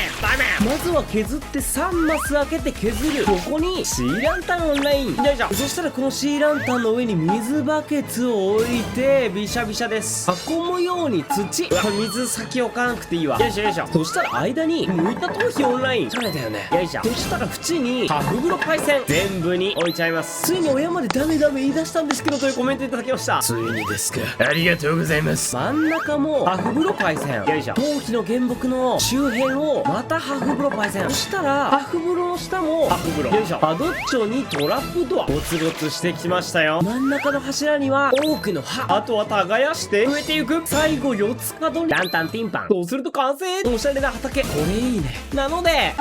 Speaker 2: まずは削って3マス開けて削る。ここにシーランタンオンライン。よいしょ。そしたらこのシーランタンの上に水バケツを置いてビシャビシャです。囲むように土。水先置かなくていいわ。よいしょよいしょ。そしたら間に剥いた頭皮オンライン。おしゃれだよね。よいしょ。そしたら縁にハフブロパイセン全部に置いちゃいます。ついに親までダメ言い出したんですけどというコメントいただきました。ついにですか、ありがとうございます。真ん中もハフブロパイセン。よいしょ。頭皮の原木の周辺をまたハフブロパイセン。そしたらハフブロの下もハフブロ。よいしょ。角っちょにトラップドア。ゴツゴツしてきましたよ。真ん中の柱には多くの葉。あとは耕して植えていく。最後4つ角にランタンティンパン。そうすると完成。おしゃれな畑、これいいね。なので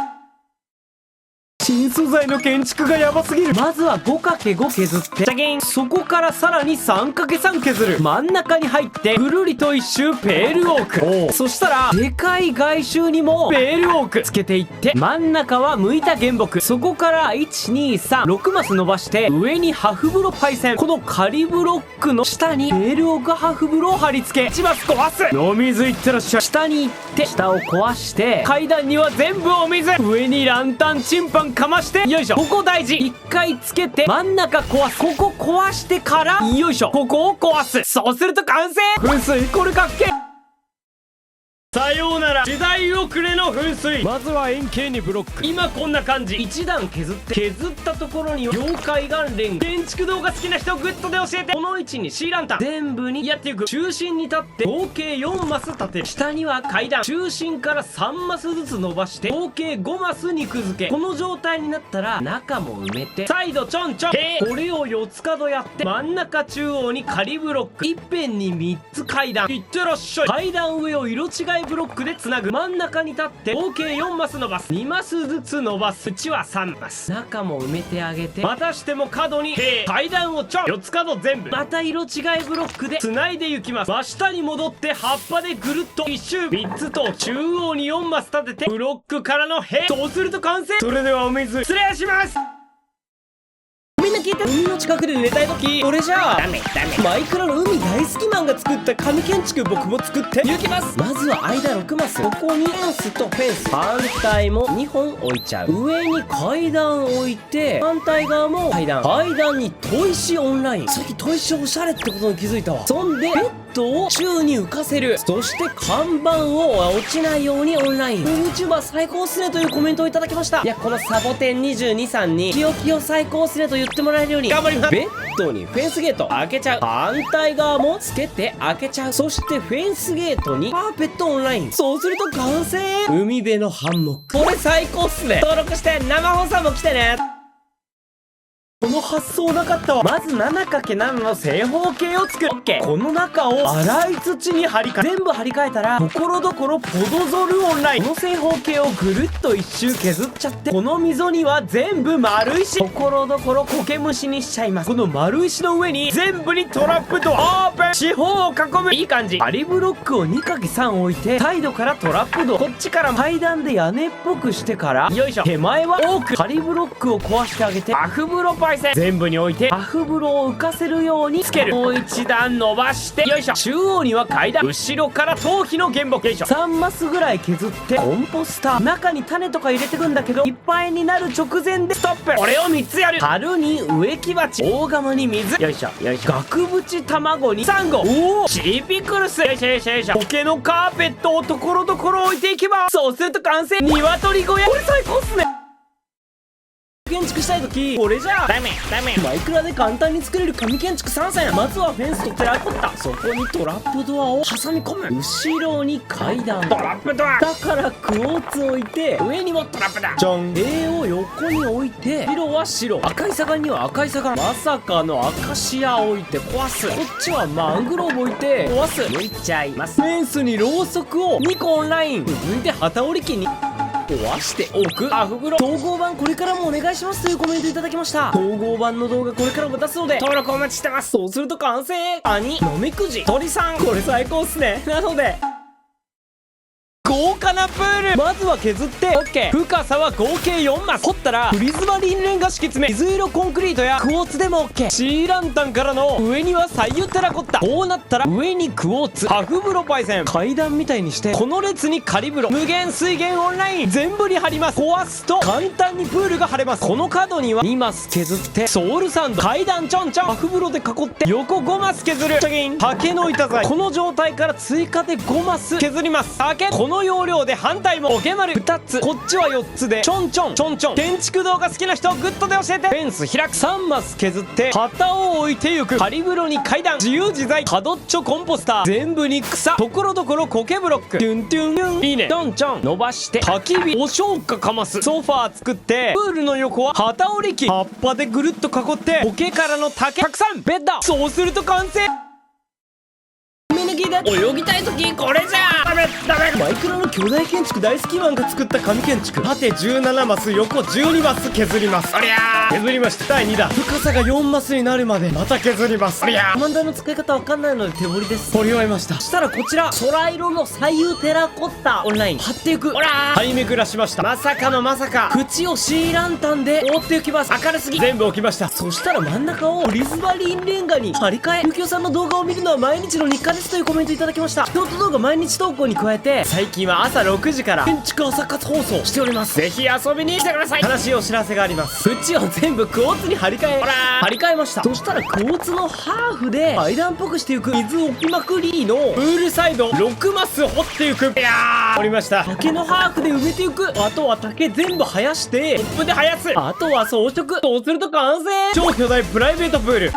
Speaker 2: 新素材の建築がヤバすぎる。まずは 5×5 削ってジャキン。そこからさらに 3×3 削る。真ん中に入ってぐるりと一周ペールオーク。そしたらでかい外周にもペールオークつけていって、真ん中は剥いた原木。そこから123 6マス伸ばして上にハフブロパイセン。この仮ブロックの下にペールオークハフブロを貼り付け1マス壊す。お水いってらっしゃい。下に行って下を壊して階段には全部お水。上にランタンチンパン
Speaker 1: かまして、よいしょ。ここ大事。一回つけて真ん中壊す。ここ壊してから、よいしょ、ここを壊す。そうすると完成。噴水、これかっけ。さようなら、時代遅れの噴水。まずは円形にブロック。今こんな感じ。一段削って、削ったところには溶解岩レンガ。建築動画好きな人グッドで教えて。この位置に C ランタン全部にやっていく。中心に立って合計4マス立てる。下には階段。中心から3マスずつ伸ばして合計5マス肉付け。この状態になったら中も埋めてサイドちょんちょん。これを4つ角やって、真ん中中央に仮ブロック。一辺に3つ階段。いってらっしゃい。階段上を色違いブロックでつなぐ。真ん中に立って合計4マス伸ばす。2マスずつ伸ばす。うちは3マス。中も埋めてあげて、またしても角に階段をちょん。4つ角全部また色違いブロックでつないでいきます。真下に戻って葉っぱでぐるっと1周。3つと中央に4マス立ててブロックからの塀。そうすると完成。それではお水失礼します。
Speaker 2: みんな聞いて。海の近くで寝たい時、これじゃあダメ。マイクラの海大好きマンが作った神建築、僕も作っていきます。まずは間6マス。ここにフェンスとフェンス、反対も2本置いちゃう。上に階段置いて、反対側も階段に砥石オンライン。さっき砥石おしゃれってことに気づいたわ。そんでベッドを宙に浮かせる。そして看板を落ちないようにオンライン。 YouTuber 最高っすねというコメントをいただきました。いや、このサボテン22さんにキヨキヨ最高っすねと言ってもらえるように頑張ります。ベッドにフェンスゲート開けちゃう。反対側もつけて開けちゃう。そしてフェンスゲートにカーペットオンライン。そうすると完成。海辺のハンモック、これ最高っすね。登録して生放送も来てね。
Speaker 1: この発想なかったわ。まず 7×7 の正方形を作る。 OK。 この中を粗い土に張り替え、全部張り替えたらところどころポドゾルオンライン。この正方形をぐるっと一周削っちゃって、この溝には全部丸石。ところどころ苔虫にしちゃいます。この丸石の上に全部にトラップドアオープン。四方を囲む。いい感じ。仮ブロックを 2×3 置いて、サイドからトラップドア、こっちから階段で屋根っぽくしてから、よいしょ、手前は多く仮ブロックを壊してあげて、アフブロパイセン全部に置いて、アフブロを浮かせるようにつける。もう一段伸ばして、よいしょ。中央には階段、後ろから頭皮の原木。よいしょ。3マスぐらい削ってコンポスター。中に種とか入れてくんだけど、いっぱいになる直前でストップ。これを3つやる。春に植木鉢、大釜に水、よいしょよいしょ。額縁卵にサンゴ、おおシーピクルス、よいしょよいしょよいしょ。苔のカーペットをところどころ置いていきます。そうすると完成。鶏小屋、これ最高っすね。建築したいとき、これじゃダメ。マイクラで簡単に作れる神建築3選。まずはフェンスとテラコッタ。そこにトラップドアを挟み込む。後ろに階段、トラップドア。だからクォーツ置いて、上にもトラップだ。じゃん。絵を横に置いて、白は白、赤い魚には赤い魚。まさかのアカシア置いて壊す。こっちはマングローブ置いて壊す。抜いちゃいます。フェンスにろうそくを2個オンライン。続いて旗織り機に壊しておく。アフブロ統合版これからもお願いしますというコメントいただきました。統合版の動画これからも出すので登録お待ちしてます。そうすると完成。カニ、ナメクジ、鳥さん、これ最高っすね。なので豪華なプール、まずは削って OK。 深さは合計4マス。掘ったらプリズマ輪蓮が敷き詰め、水色コンクリートやクォーツでも OK。 C ランタンからの上には左右テラコッタ。こうなったら上にクォーツ、ハフブロパイセン、階段みたいにして、この列に仮風呂、無限水源オンライン全部に貼ります。壊すと簡単にプールが貼れます。この角には2マス削ってソウルサンド、階段ちょんちょん、ハフ風呂で囲って横5マス削る。チョキン、竹の板材。この状態から追加で5マス削ります。竹、この要領で反対もオケ丸2つ、こっちは4つでちょんちょんちょんちょん。建築動画好きな人グッドで教えて。フェンス開く。3マス削って旗を置いてゆく。仮風呂に階段、自由自在、角っちょコンポスター、全部に草、ところどころ苔ブロック、トゥントゥントゥン、いいね。ちょんちょん伸ばして焚き火、お消火かます。ソファー作って、プールの横は旗織り機、葉っぱでぐるっと囲って苔からの竹たくさんベッド。そうすると完成。みんな聞いて。泳ぎたいときこれじゃダメ。マイクラの巨大建築大好きマンが作った神建築。縦17マス、横12マス削ります。ありゃー、削りました。第2弾、深さが4マスになるまでまた削ります。ありゃー、コマンダーの使い方わかんないので手彫りです。彫り終えました。そしたらこちら空色の左右テラコッタオンライン貼っていく。ほらー、張り巡らしました。まさかのまさか、縁を C ランタンで覆っていきます。明るすぎ、全部置きました。そしたら真ん中をプリズマリンレンガに張り替え。ゆきおさんの動画を見るのは毎日の日課ですというコメントいただきました。ショート動画毎日投稿
Speaker 2: 校に加えて最近は朝6時から建築朝活放送しております。
Speaker 3: ぜひ遊びに来てください。
Speaker 2: 悲しいお知らせがあります。縁を全部クォーツに張り替え、
Speaker 3: ほらー
Speaker 2: 張り替えました。そしたらクォーツのハーフで階段っぽくしていく水置きまくりの
Speaker 3: プールサイド6マス掘っていく。いやー、掘りました。
Speaker 2: 竹のハーフで埋めていく。あとは竹全部生やして
Speaker 3: コップで生やす。
Speaker 2: あとは装飾。そうすると完成。
Speaker 3: 超巨大プライベートプール。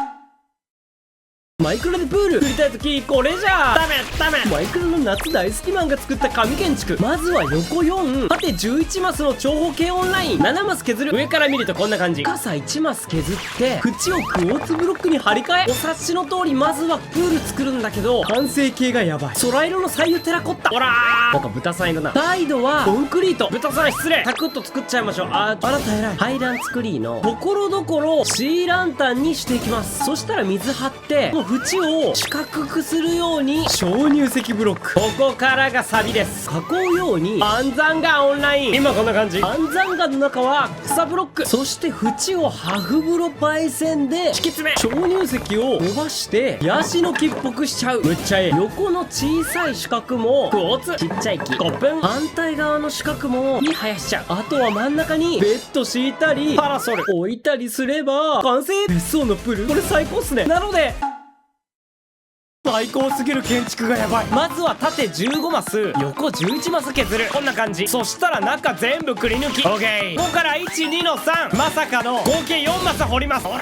Speaker 2: マイクロでプール作りたい時これじゃ
Speaker 3: ダメダメ。
Speaker 2: マイクロの夏大好きマンが作った神建築。まずは横4縦11マスの長方形オンライン。7マス削る。
Speaker 3: 上から見るとこんな感じ。
Speaker 2: 深さ1マス削って縁をクォーツブロックに張り替え。お察しの通りまずはプール作るんだけど完成形がやばい。空色の左右テラコッタ。
Speaker 3: ほら
Speaker 2: なんか豚さんいるな。サイドはコンクリート。
Speaker 3: 豚さん失礼。
Speaker 2: サクッと作っちゃいましょう。あなた偉い。階段作りのところどころシーランタンにしていきます。そしたら水張ってこの縁を四角くするように
Speaker 3: 鍾乳石ブロック。ここからがサビです。
Speaker 2: 囲うように
Speaker 3: 安山岩オンライン。今こんな感じ。
Speaker 2: 安山岩の中は草ブロック。そして縁をハフブロパイセンで
Speaker 3: 敷き詰め。
Speaker 2: 鍾乳石を伸ばしてヤシの木っぽくしちゃう。
Speaker 3: むっちゃええ。
Speaker 2: 横の小さい四角も
Speaker 3: クォーツ。
Speaker 2: ちっちゃい木。
Speaker 3: コップン。
Speaker 2: 反対側の四角もに生やしちゃう。あとは真ん中にベッド敷いたり
Speaker 3: パラソル
Speaker 2: 置いたりすれば完成。別荘のプールこれ最高っすね。なので
Speaker 3: 最高すぎる建築がやばい。
Speaker 2: まずは縦15マス横11マス削る。
Speaker 3: こんな感じ。そしたら中全部くり抜き。オッケー。ここから12の3まさかの合計4マス掘ります。ほら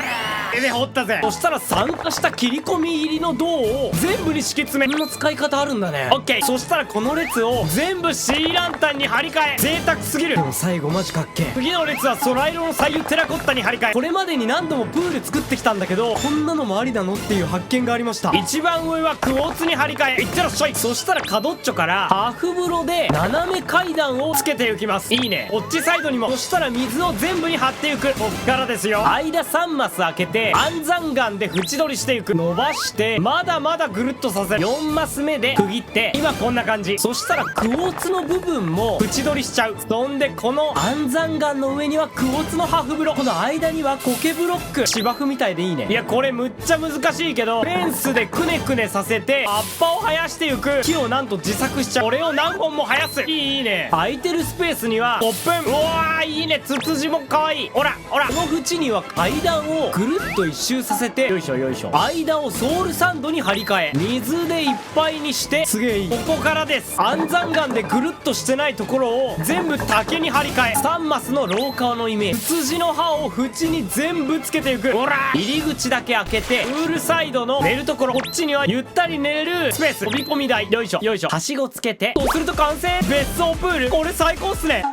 Speaker 3: ーで掘ったぜ。
Speaker 2: そしたら酸化した切り込み入りの銅を
Speaker 3: 全部に敷き詰め。
Speaker 2: こんな使い方あるんだね。
Speaker 3: オッケー。そしたらこの列を全部シーランタンに張り替え。贅沢すぎる。
Speaker 2: でも最後マジかっけえ。
Speaker 3: 次の列は空色の左右テラコッタに張り替え。
Speaker 2: これまでに何度もプール作ってきたんだけどこんなのもありなのっていう発見がありました。
Speaker 3: 一番上はクォーツに張り替え。いってらっしゃい。
Speaker 2: そしたら角っちょからハーフ風呂で斜め階段を
Speaker 3: つけていきます。いいね。こっちサイドにも。そしたら水を全部に張っていく。こっからですよ。
Speaker 2: 間3マス開けて
Speaker 3: 安山岩で縁取りしていく。伸ばしてまだまだぐるっとさせる。
Speaker 2: 4マス目で
Speaker 3: 区切って今こんな感じ。
Speaker 2: そしたらクォーツの部分も
Speaker 3: 縁取りしちゃう。そんでこの
Speaker 2: 安山岩の上にはクォーツのハーフ風呂。この間には苔ブロック。芝生みたいでいいね。
Speaker 3: いやこれむっちゃ難しいけどフェンスでくねくねさせて葉っぱを生やしていく。木をなんと自作しちゃう。これを何本も生やす。いいね。
Speaker 2: 空いてるスペースには
Speaker 3: コップン。うわーいいね。ツツジもかわいい。ほらほら。
Speaker 2: この縁には階段をぐるっと一周させて
Speaker 3: よいしょよいしょ。
Speaker 2: 間をソウルサンドに張り替え水でいっぱいにして
Speaker 3: すげえいい。
Speaker 2: ここからです。安山岩でぐるっとしてないところを全部竹に張り替え3マスの廊下のイメージ。
Speaker 3: ツツジの葉を縁に全部つけていく。ほら
Speaker 2: 入り口だけ開けて
Speaker 3: プールサイドの寝るところ。こっちにはゆったり寝れるスペース。飛び込み台。よいしょよいしょ。
Speaker 2: はしごつけて
Speaker 3: そうすると完成。別荘プール。これ最高っすね。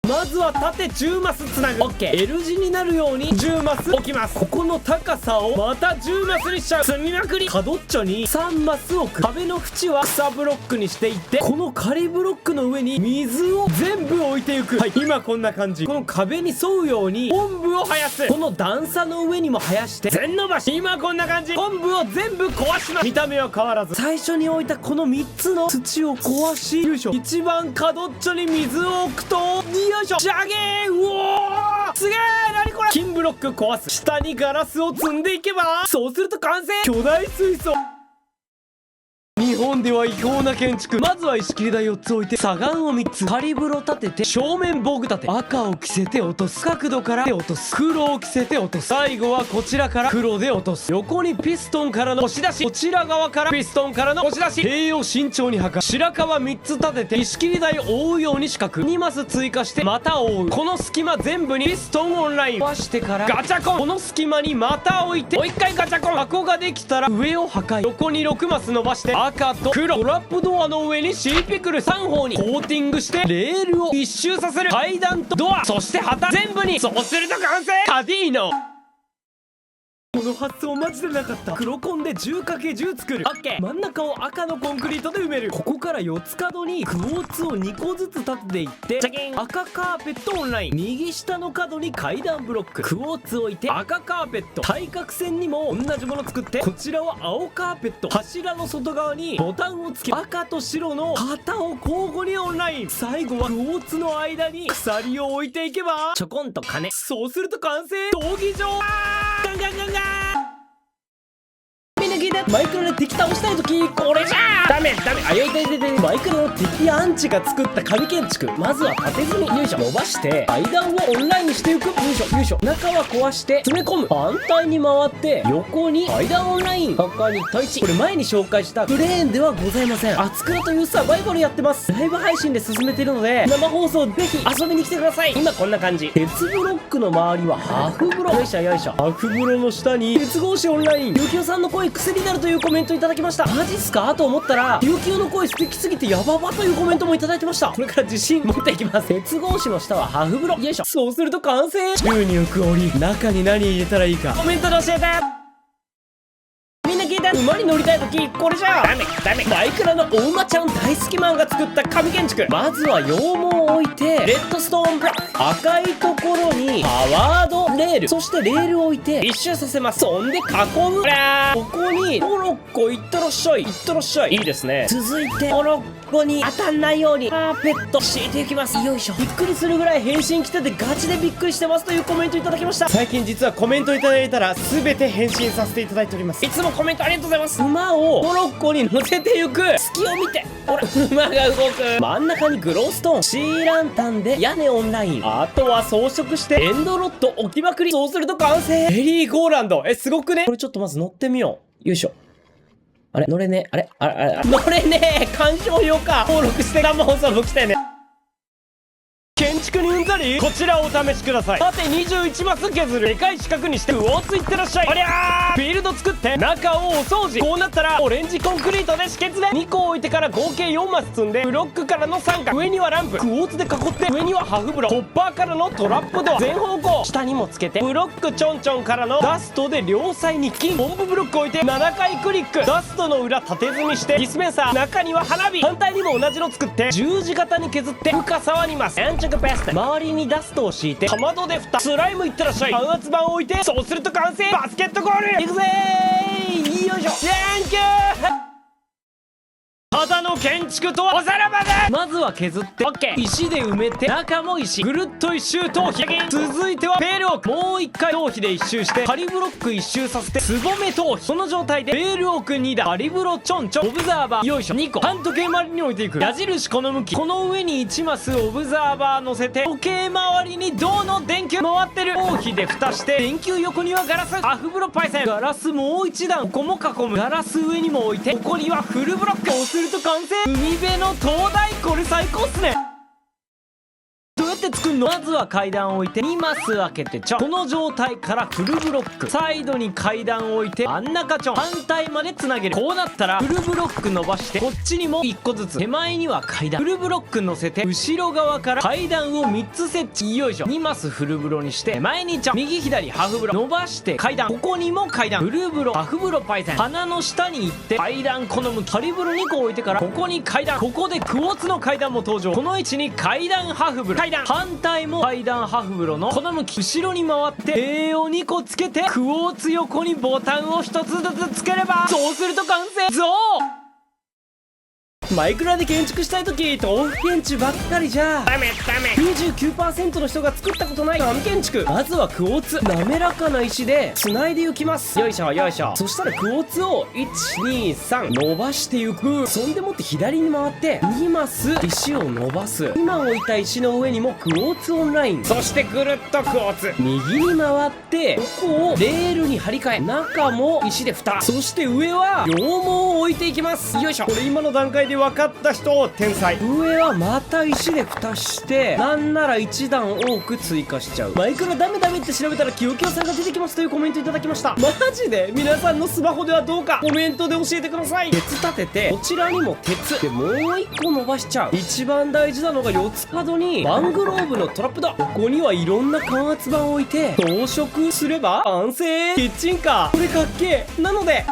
Speaker 3: まずは縦10マスつなぐ。
Speaker 2: オッケー。 L 字になるように
Speaker 3: 10マス置きます。
Speaker 2: ここの高さを
Speaker 3: また10マスにしちゃう。積みまくり。
Speaker 2: 角っちょに3マス置く。壁の縁は草ブロックにしていってこの仮ブロックの上に水を全部置いていく。
Speaker 3: はい今こんな感じ。
Speaker 2: この壁に沿うように
Speaker 3: 昆布を生やす。
Speaker 2: この段差の上にも生やして
Speaker 3: 全伸ばし。今こんな感じ。昆布を全部壊します。見た目は変わらず。
Speaker 2: 最初に置いたこの3つの土を壊し
Speaker 3: よいしょ。一番角っちょに水を置くとよいしょ。じゃげー。うおーすげー。なにこれ。金ブロック壊す。下にガラスを積んでいけばそうすると完成。巨大水槽。
Speaker 1: 日本では違法な建築。まずは石切り台4つ置いて左岸を3つ仮風呂立てて正面防具立て赤を着せて落とす。角度からで落とす。黒を着せて落とす。最後はこちらから黒で落とす。横にピストンからの押し出し。こちら側からピストンからの押し出し。塀を慎重に測る。白皮3つ立てて石切り台を覆うように四角2マス追加してまた覆う。この隙間全部にピストンオンライン壊してからガチャコン。この隙間にまた置いてもう一回ガチャコン。箱ができたら上を破壊。横に6マス伸ばして赤と黒。トラップドアの上にシーピクル3方にコーティングしてレールを一周させる。階段とドアそして旗全部に。そうすると完成。カディーノ。
Speaker 2: この発想マジでなかった。黒コンで 10×10 作る。オッケー。真ん中を赤のコンクリートで埋める。ここから4つ角にクォーツを2個ずつ立てていって
Speaker 3: ジャキン。
Speaker 2: 赤カーペットオンライン。右下の角に階段ブロッククォーツ置いて赤カーペット。対角線にも同じもの作ってこちらは青カーペット。柱の外側にボタンをつけ赤と白の旗を交互にオンライン。最後はクォーツの間に鎖を置いていけばちょこんと鐘。そうすると完成。闘技場。ガンガンガンガン。みんな聞いて。マイクロで敵倒したい時これじゃー。
Speaker 3: ダメダメ。
Speaker 2: あ、いやいやいやいや、マイクロの敵アンチが作った紙建築。まずは縦積み、よいしょ、伸ばして階段をオンラインにしていく。よいしょよいしょ。中は壊して詰め込む。反対に回って横に階段オンライン。中に対地。これ前に紹介したプレーンではございません。あつくらというサバイバルやってます。ライブ配信で進めてるので、生放送ぜひ遊びに来てください。今こんな感じ。鉄ブロックの周りはハーフブロ。よいしょよいしょ。ハーフブロの下に鉄格子オンライン。ゆきおさんの声癖になるというコメントいただきました。マジっすかと思ったら、ゆきおの声素敵すぎてヤババというコメントもいただいてました。これから自信持っていきます。鉄格子の下はハーフブロ。よいしょ。そうすると完成。注入クオリ。中に何入れたらいいかコメントで教えて。みんな聞いて。馬に乗りたい時これじゃ。
Speaker 3: ダメダメ。
Speaker 2: マイクラのお馬ちゃん大好きマンが作った神建築。まずは羊毛を置いてレッドストーンブロック。赤いところにパワードレール、そしてレールを置いて一周させます。そんで囲む。ここにモロッコいったらっしゃい。いったらっしゃい。いいですね。続いてモロッコに当たんないようにカーペット敷いていきます。よいしょ。びっくりするぐらい変身来ててガチでびっくりしてますというコメントいただきました。
Speaker 3: 最近実はコメントいただいたら全て返信させていただいております。
Speaker 2: いつもコメントありがとうございます。馬をモロッコに乗せていく。隙を見て、ほら馬が動く。真ん中にグローストーン、シーランタンで屋根オンライン。あとは装飾してエンドロット置きまくり。そうすると完成。
Speaker 3: メリーゴーランド。すごくね。
Speaker 2: これちょっとまず乗ってみよう。よいしょ。あれ乗れねえ。あれ乗れねえ。鑑賞用か。登録して生放送も来たよね。
Speaker 1: 建築にうんざり、こちらをお試しください。縦21マス削る、でかい四角にして魚津いってらっしゃい。ありゃー、フィールド作って中をお掃除。こうなったらオレンジコンクリートで止血で2個置いてから合計4マス積んで、ブロックからの三角、上にはランプ、魚津で囲って上にはハーフブロ、ホッパーからのトラップドア、全方向下にもつけてブロックちょんちょんからのダストで両サイに金ポンプブロック置いて7回クリック、ダストの裏縦積みしてディスペンサー、中には花火、反対にも同じの作って十字型に削って深さ割ります。ベスト。周りにダストを敷いてかまどで蓋、スライムいってらっしゃい。感圧板を置いて、そうすると完成。バスケットゴールいくぜー。よいしょ。センキュー。ただの建築とはおさらばだ。まずは削って OK。 石で埋めて中も石、ぐるっと一周頭皮。続いてはベールオーク、もう一回頭皮で一周して仮ブロック一周させてつぼめ頭皮。その状態でベールオーク2段、仮ブロちょんちょん、オブザーバーよいしょ2個、半時計回りに置いていく。矢印この向き、この上に1マスオブザーバー乗せて時計回りに銅の電球回ってる。頭皮で蓋して電球横にはガラス、ハーフブロパイセン、ガラスもう一段、ここも囲む。ガラス上にも置いてここにはフルブロック。そうすると完成。海辺の灯台、これ最高っすね。どうやって作るの？まずは階段を置いて2マス開けてちょん、この状態からフルブロック、サイドに階段を置いて真ん中ちょん、反対までつなげる。こうなったらフルブロック伸ばしてこっちにも1個ずつ、手前には階段、フルブロック乗せて後ろ側から階段を3つ設置。よいしょ。2マスフルブロにして手前にちょん、右左ハーフブロ伸ばして階段、ここにも階段、フルブロハーフブロパイセン、鼻の下に行って階段この向き、仮ブロ2個置いてからここに階段、ここでクォーツの階段も登場。この位置に階段ハーフブロ、階段反対も階段ハーフブロのこの向き、後ろに回って塀を2個つけてクォーツ横にボタンを1つずつつければ、そうすると完成。ゾウマイクラで建築したい時、豆腐建築ばっかりじゃ
Speaker 3: ダメダメ。
Speaker 2: 99% の人が作ったことない紙建築。まずはクォーツ、滑らかな石で繋いでいきます。よいしょよいしょ。そしたらクォーツを123伸ばしていく。そんでもって左に回って2マス石を伸ばす。今置いた石の上にもクォーツオンライン、
Speaker 3: そしてぐるっとクォーツ、
Speaker 2: 右に回ってここをレールに張り替え、中も石で蓋、そして上は羊毛を置いていきます。よいしょ。
Speaker 3: これ今の段階で分かった人天才。
Speaker 2: 上はまた石で蓋して、なんなら1段多く追加しちゃう。マイクラダメダメって調べたらキヨキヨさんが出てきますというコメントいただきました。マジで皆さんのスマホではどうかコメントで教えてください。鉄立ててこちらにも鉄でもう1個伸ばしちゃう。一番大事なのが四つ角にマングローブのトラップだ。ここにはいろんな感圧板を置いて装飾すれば完成。キッチンカー、これかっけえ。なので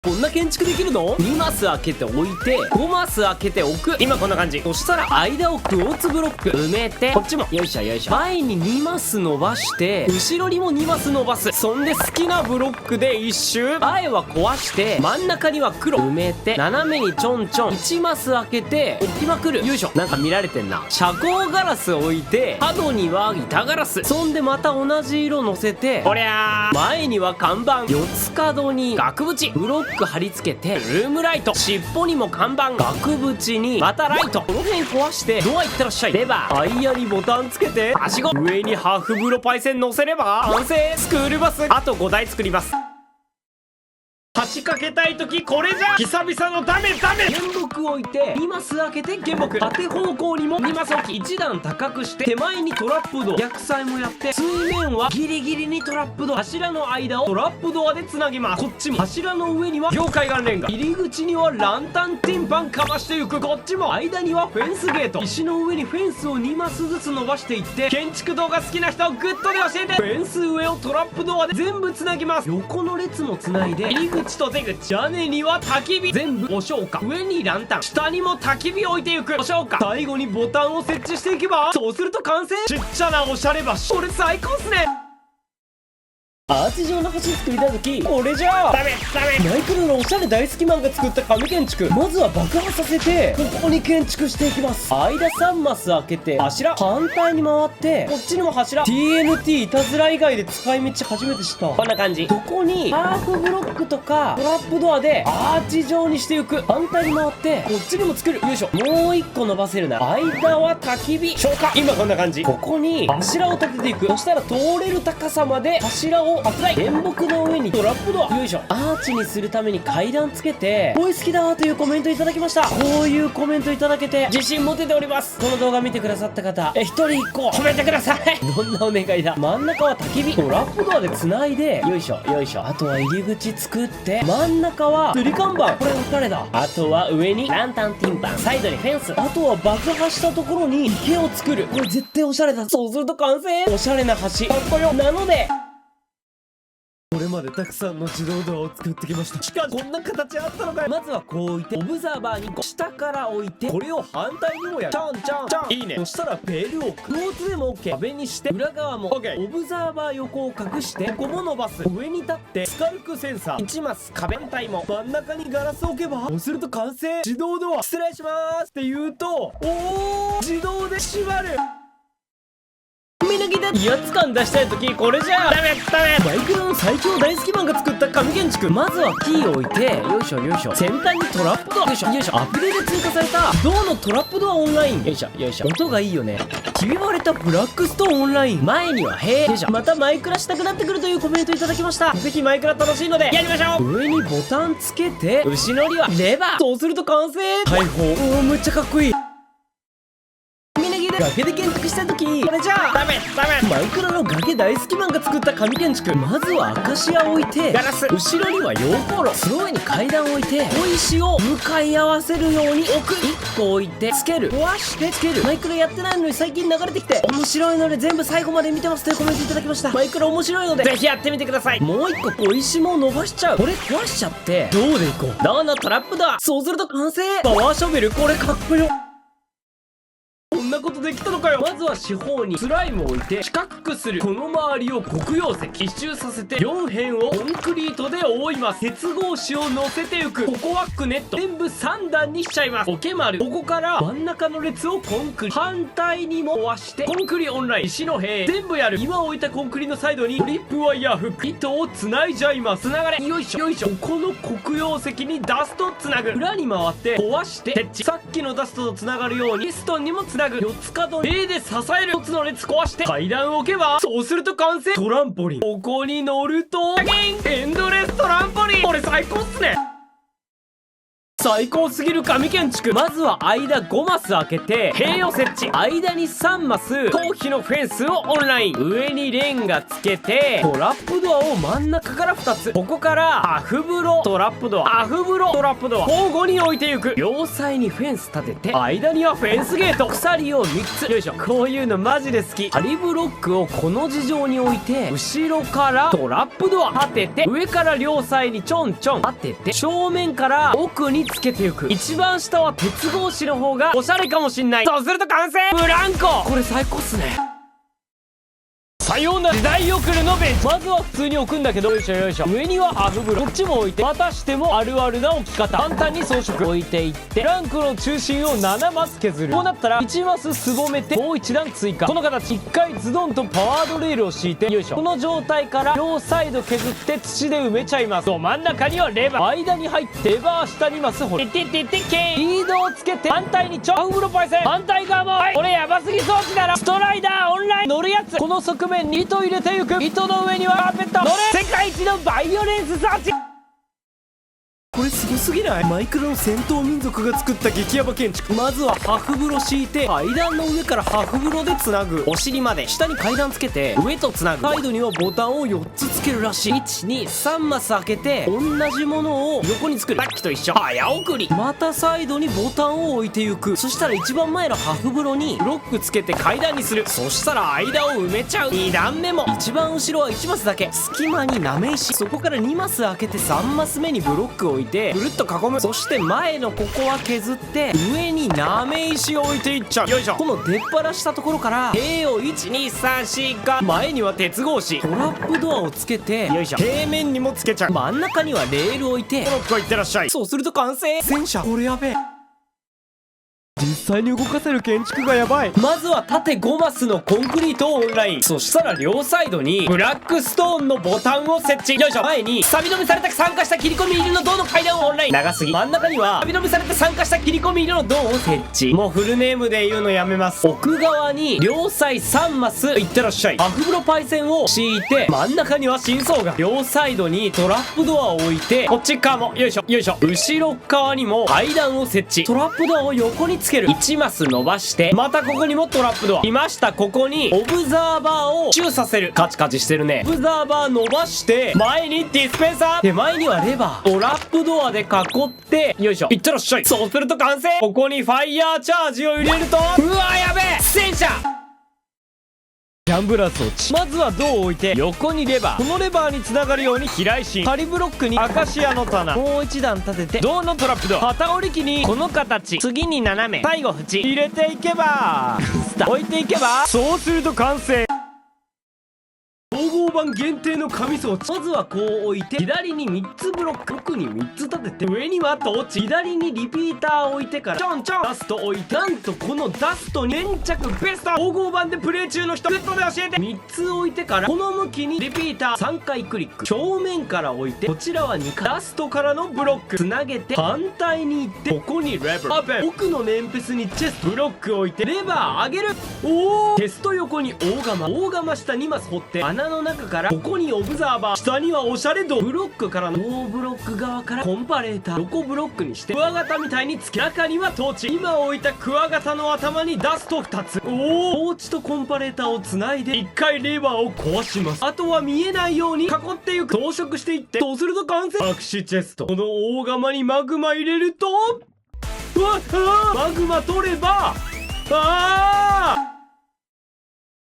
Speaker 2: こんな建築できるの？ 2 マス開けて置いて5マス開けて置く。今こんな感じ。そしたら間をクォーツブロック埋めて、こっちもよいしょよいしょ。前に2マス伸ばして後ろにも2マス伸ばす。そんで好きなブロックで一周、前は壊して真ん中には黒埋めて斜めにちょんちょん1マス開けて置きまくる。よいしょ。なんか見られてんな。遮光ガラス置いて角には板ガラス、そんでまた同じ色乗せて、こりゃー前には看板、四つ角に額縁、ブロッック貼り付けてルームライト、尻尾にも看板、額縁にまたライト、この辺壊してドア行ってらっしゃい。レバー、タイヤにボタンつけてはしご、上にハーフ風呂パイセン乗せれば完成。スクールバスあと5台作ります。
Speaker 3: 橋かけたい時これじゃ。久々のダメ。
Speaker 2: 原木を置いて2マス開けて原木、縦方向にも2マス置き、1段高くして手前にトラップドア、逆サイもやって水面はギリギリにトラップドア、柱の間をトラップドアでつなぎます。こっちも柱の上には業界岩レンガ、入り口にはランタンティンパンかましていく。こっちも間にはフェンスゲート、石の上にフェンスを2マスずつ伸ばしていって、建築動画好きな人グッドで教えて。フェンス上をトラップドアで全部つなぎます。横の列もつないで入り口と出口、屋根には焚き火、全部お消火、上にランタン、下にも焚き火置いていく。お消火、最後にボタンを設置していけば、そうすると完成。
Speaker 3: ちっちゃなおしゃれ橋、
Speaker 2: これ最高っすね。アーチ状の橋作りたい時これじゃあ。
Speaker 3: ダメ。
Speaker 2: マイクロのおしゃれ大好きマンが作った紙建築、まずは爆破させてここに建築していきます。間3マス開けて柱、反対に回ってこっちにも柱、 TNT いたずら以外で使い道初めて知ったわ。こんな感じ。ここにハーフブロックとかトラップドアでアーチ状にしていく。反対に回ってこっちにも作る。よいしょ。もう1個伸ばせるな。間は焚き火、消火。今こんな感じ。ここに柱を立てていく。そしたら通れる高さまで柱を拡大。原木の上にトラップドア、よいしょ。アーチにするために階段つけて、声好きだというコメントいただきました。こういうコメントいただけて自信持てております。この動画見てくださった方、1人1個褒めてください。どんなお願いだ。真ん中は焚き火、トラップドアでつないで、よいしょよいしょ。あとは入り口作って、真ん中は釣り看板、これおしゃれだ。あとは上にランタンティンパン、サイドにフェンス、あとは爆破したところに池を作る。これ絶対おしゃれだ。そうすると完成。おしゃれな橋、かっこよ。なので
Speaker 3: これまでたくさんの自動ドアを作ってきました。しかしこんな形あったのかよ。
Speaker 2: まずはこう置いて、オブザーバーに下から置いて、これを反対にもやる。
Speaker 3: ちゃんいいね。
Speaker 2: そしたらペールをクォーツでも OK、 壁にして裏側も
Speaker 3: OK。
Speaker 2: オブザーバー横を隠してここも伸ばす。上に立ってスカルクセンサー1マス、壁反対も
Speaker 3: 真ん中にガラスを置けば、そうすると完成。自動ドア失礼しますって言うと、おー、自動で閉まる。
Speaker 2: みんな聞いて。威圧感出したい時これじゃあ。
Speaker 3: ダメ。
Speaker 2: マイクロの最強大好きマンが作った紙建築、まずはキーを置いて、よいしょよいしょ。先端にトラップドア、よいしょよいしょ。アップデート追加されたドアのトラップドアオンライン、よいしょよいしょ。音がいいよね。ひび割れたブラックストーンオンライン、前には塀、よいしょ。またマイクラしたくなってくるというコメントいただきました。ぜひマイクラ楽しいのでやりましょう。上にボタンつけて、後ろにはレバー、そうすると完成。大砲、むっちゃかっこいい。崖で建築した時これじゃあ。
Speaker 3: ダメ。
Speaker 2: マイクロの崖大好きマンが作った紙建築、まずはアカシアを置いて
Speaker 3: ガラス、
Speaker 2: 後ろには溶鉱炉、その上に階段を置いて小石を向かい合わせるように置く。1個置いてつける、壊してつける。マイクロやってないのに最近流れてきて面白いので全部最後まで見てますというコメントいただきました。マイクロ面白いので
Speaker 3: ぜひやってみてください。
Speaker 2: もう1個小石も伸ばしちゃう。これ壊しちゃって銅でいこう。銅のトラップドア、そうすると完成。パワーショベル、これかっこよ。
Speaker 3: こんなことできたのかよ。
Speaker 2: まずは四方にスライムを置いて四角くする。この周りを黒曜石一周させて4辺をコンクリートで覆います。鉄格子を乗せていく。ここはクネット、全部3段にしちゃいます。オケ丸、ここから真ん中の列をコンクリ、反対にも壊してコンクリオンライン、石の塀全部やる。今置いたコンクリのサイドにトリップワイヤーフック、糸をつないじゃいます。つながれ、よいしょよいしょ。ここの黒曜石にダストつなぐ。裏に回って壊して設置。さっきのダストとつながるようにピストンにもつなぐ。4つ角に塀で支える。1つの列壊して階段を置けば、そうすると完成。トランポリン、ここに乗るとエンドレストランポリン、これ最高っすね。最高すぎる紙建築。まずは間5マス開けて塀を設置。間に3マス頭皮のフェンスをオンライン。上にレンガつけてトラップドアを真ん中から2つ。ここからアフ風呂トラップドア、アフ風呂トラップドア交互に置いていく。両サイにフェンス立てて間にはフェンスゲート、鎖を3つ。よいしょ。こういうのマジで好き。仮ブロックをこの字状に置いて後ろからトラップドア立てて、上から両サイにちょんちょん立てて正面から奥につけていく。一番下は鉄格子の方がおしゃれかもしんない。そうすると完成。ブランコ、これ最高っすね。
Speaker 3: 最
Speaker 1: さような時代遅れのベンチ。まずは普通に置くんだけど、よいしょよいしょ。上にはハーフブロック、こっちも置いて、またしてもあるあるな置き方。簡単に装飾置いていって、ランクの中心を7マス削る。こうなったら1マスすぼめてもう1段追加。この形1回ズドンとパワードレールを敷いて、よいしょ。この状態から両サイド削って土で埋めちゃいます。そう、真ん中にはレバー、間に入ってレバー下にマス掘り、てってってけー、リードをつけて反対にちょハーフブロパイセン、反対側も、はい、これヤバすぎ装置だろ。ストライダーオンライン乗るやつ。この側面に糸入れていく。糸の上にはカーペット乗れ。世界一のバイオレンス装置。
Speaker 3: これすごすぎない？マイクロの戦闘民族が作った激ヤバ建築。まずはハフ風呂敷いて、階段の上からハフ風呂でつなぐ。お尻まで下に階段つけて上とつなぐ。サイドにはボタンを4つつけるらしい。123マス開けて同じものを横に作る。さっきと一緒。早送り。またサイドにボタンを置いていく。そしたら一番前のハフ風呂にブロックつけて階段にする。そしたら間を埋めちゃう。2段目も一番後ろは1マスだけ。隙間になめ石。そこから2マス開けて3マス目にブロックを置いてぐるっと囲む。そして前のここは削って上になめ石を置いていっちゃう。よいしょ。この出っ張らしたところから塀を12345、前には鉄格子、トラップドアをつけて、よいしょ、平面にもつけちゃう。真ん中にはレールを置いてブロックをいってらっしゃい。そうすると完成。戦車、これやべえ。実際に動かせる建築がやばい。まずは縦5マスのコンクリートをオンライン。そしたら両サイドにブラックストーンのボタンを設置。よいしょ。前に錆止めされた参加した切り込み入りの銅の階段をオンライン。長すぎ。真ん中には錆止めされた参加した切り込み入りの銅を設置。もうフルネームで言うのやめます。奥側に両サイ3マスいってらっしゃい。アフブロパイセンを敷いて、真ん中には新装が。両サイドにトラップドアを置いて、こっち側もよいしょよいしょ。後ろ側にも階段を設置。トラップドアを横につける。1マス伸ばして、またここにもトラップドアいました。ここにオブザーバーをチューさせる。カチカチしてるね。オブザーバー伸ばして前にディスペンサー、手前にはレバー、トラップドアで囲って、よいしょ、いってらっしゃい。そうすると完成。ここにファイヤーチャージを入れると、うわやべえ、戦車。
Speaker 1: ギャンブラー装置。まずは銅を置いて横にレバー、このレバーにつながるように飛来芯、仮ブロックにアカシアの棚、もう一段立てて銅のトラップドア、旗折り機にこの形、次に斜め、最後縁入れていけば置いていけば、そうすると完成。
Speaker 3: 総合版限定の紙装置。まずはこう置いて、左に3つブロック、奥に3つ立てて、上にはトーチ、左にリピーターを置いてからちょんちょんダスト置いて、なんとこのダストに粘着ベスト。総合版でプレイ中の人、ネットで教えて。3つ置いてからこの向きにリピーター3回クリック、正面から置いて、こちらは2回ダストからのブロックつなげて、反対に行って、ここにレバー、奥のネンペスにチェスト、ブロック置いてレバー上げる。おお、テスト横に大釜下2マス掘って、穴の中からここにオブザーバー、下にはおしゃれ度、ブロックからの大ブロック側からコンパレーター、横ブロックにしてクワガタみたいにつけ、中にはトーチ、今置いたクワガタの頭にダスト2つ。おお、トーチとコンパレーターをつないで1回レバーを壊します。あとは見えないように囲っていく。装飾していって、そうすると完成。隠しチェスト、この大釜にマグマ入れると、うわあ、マグマ取れば、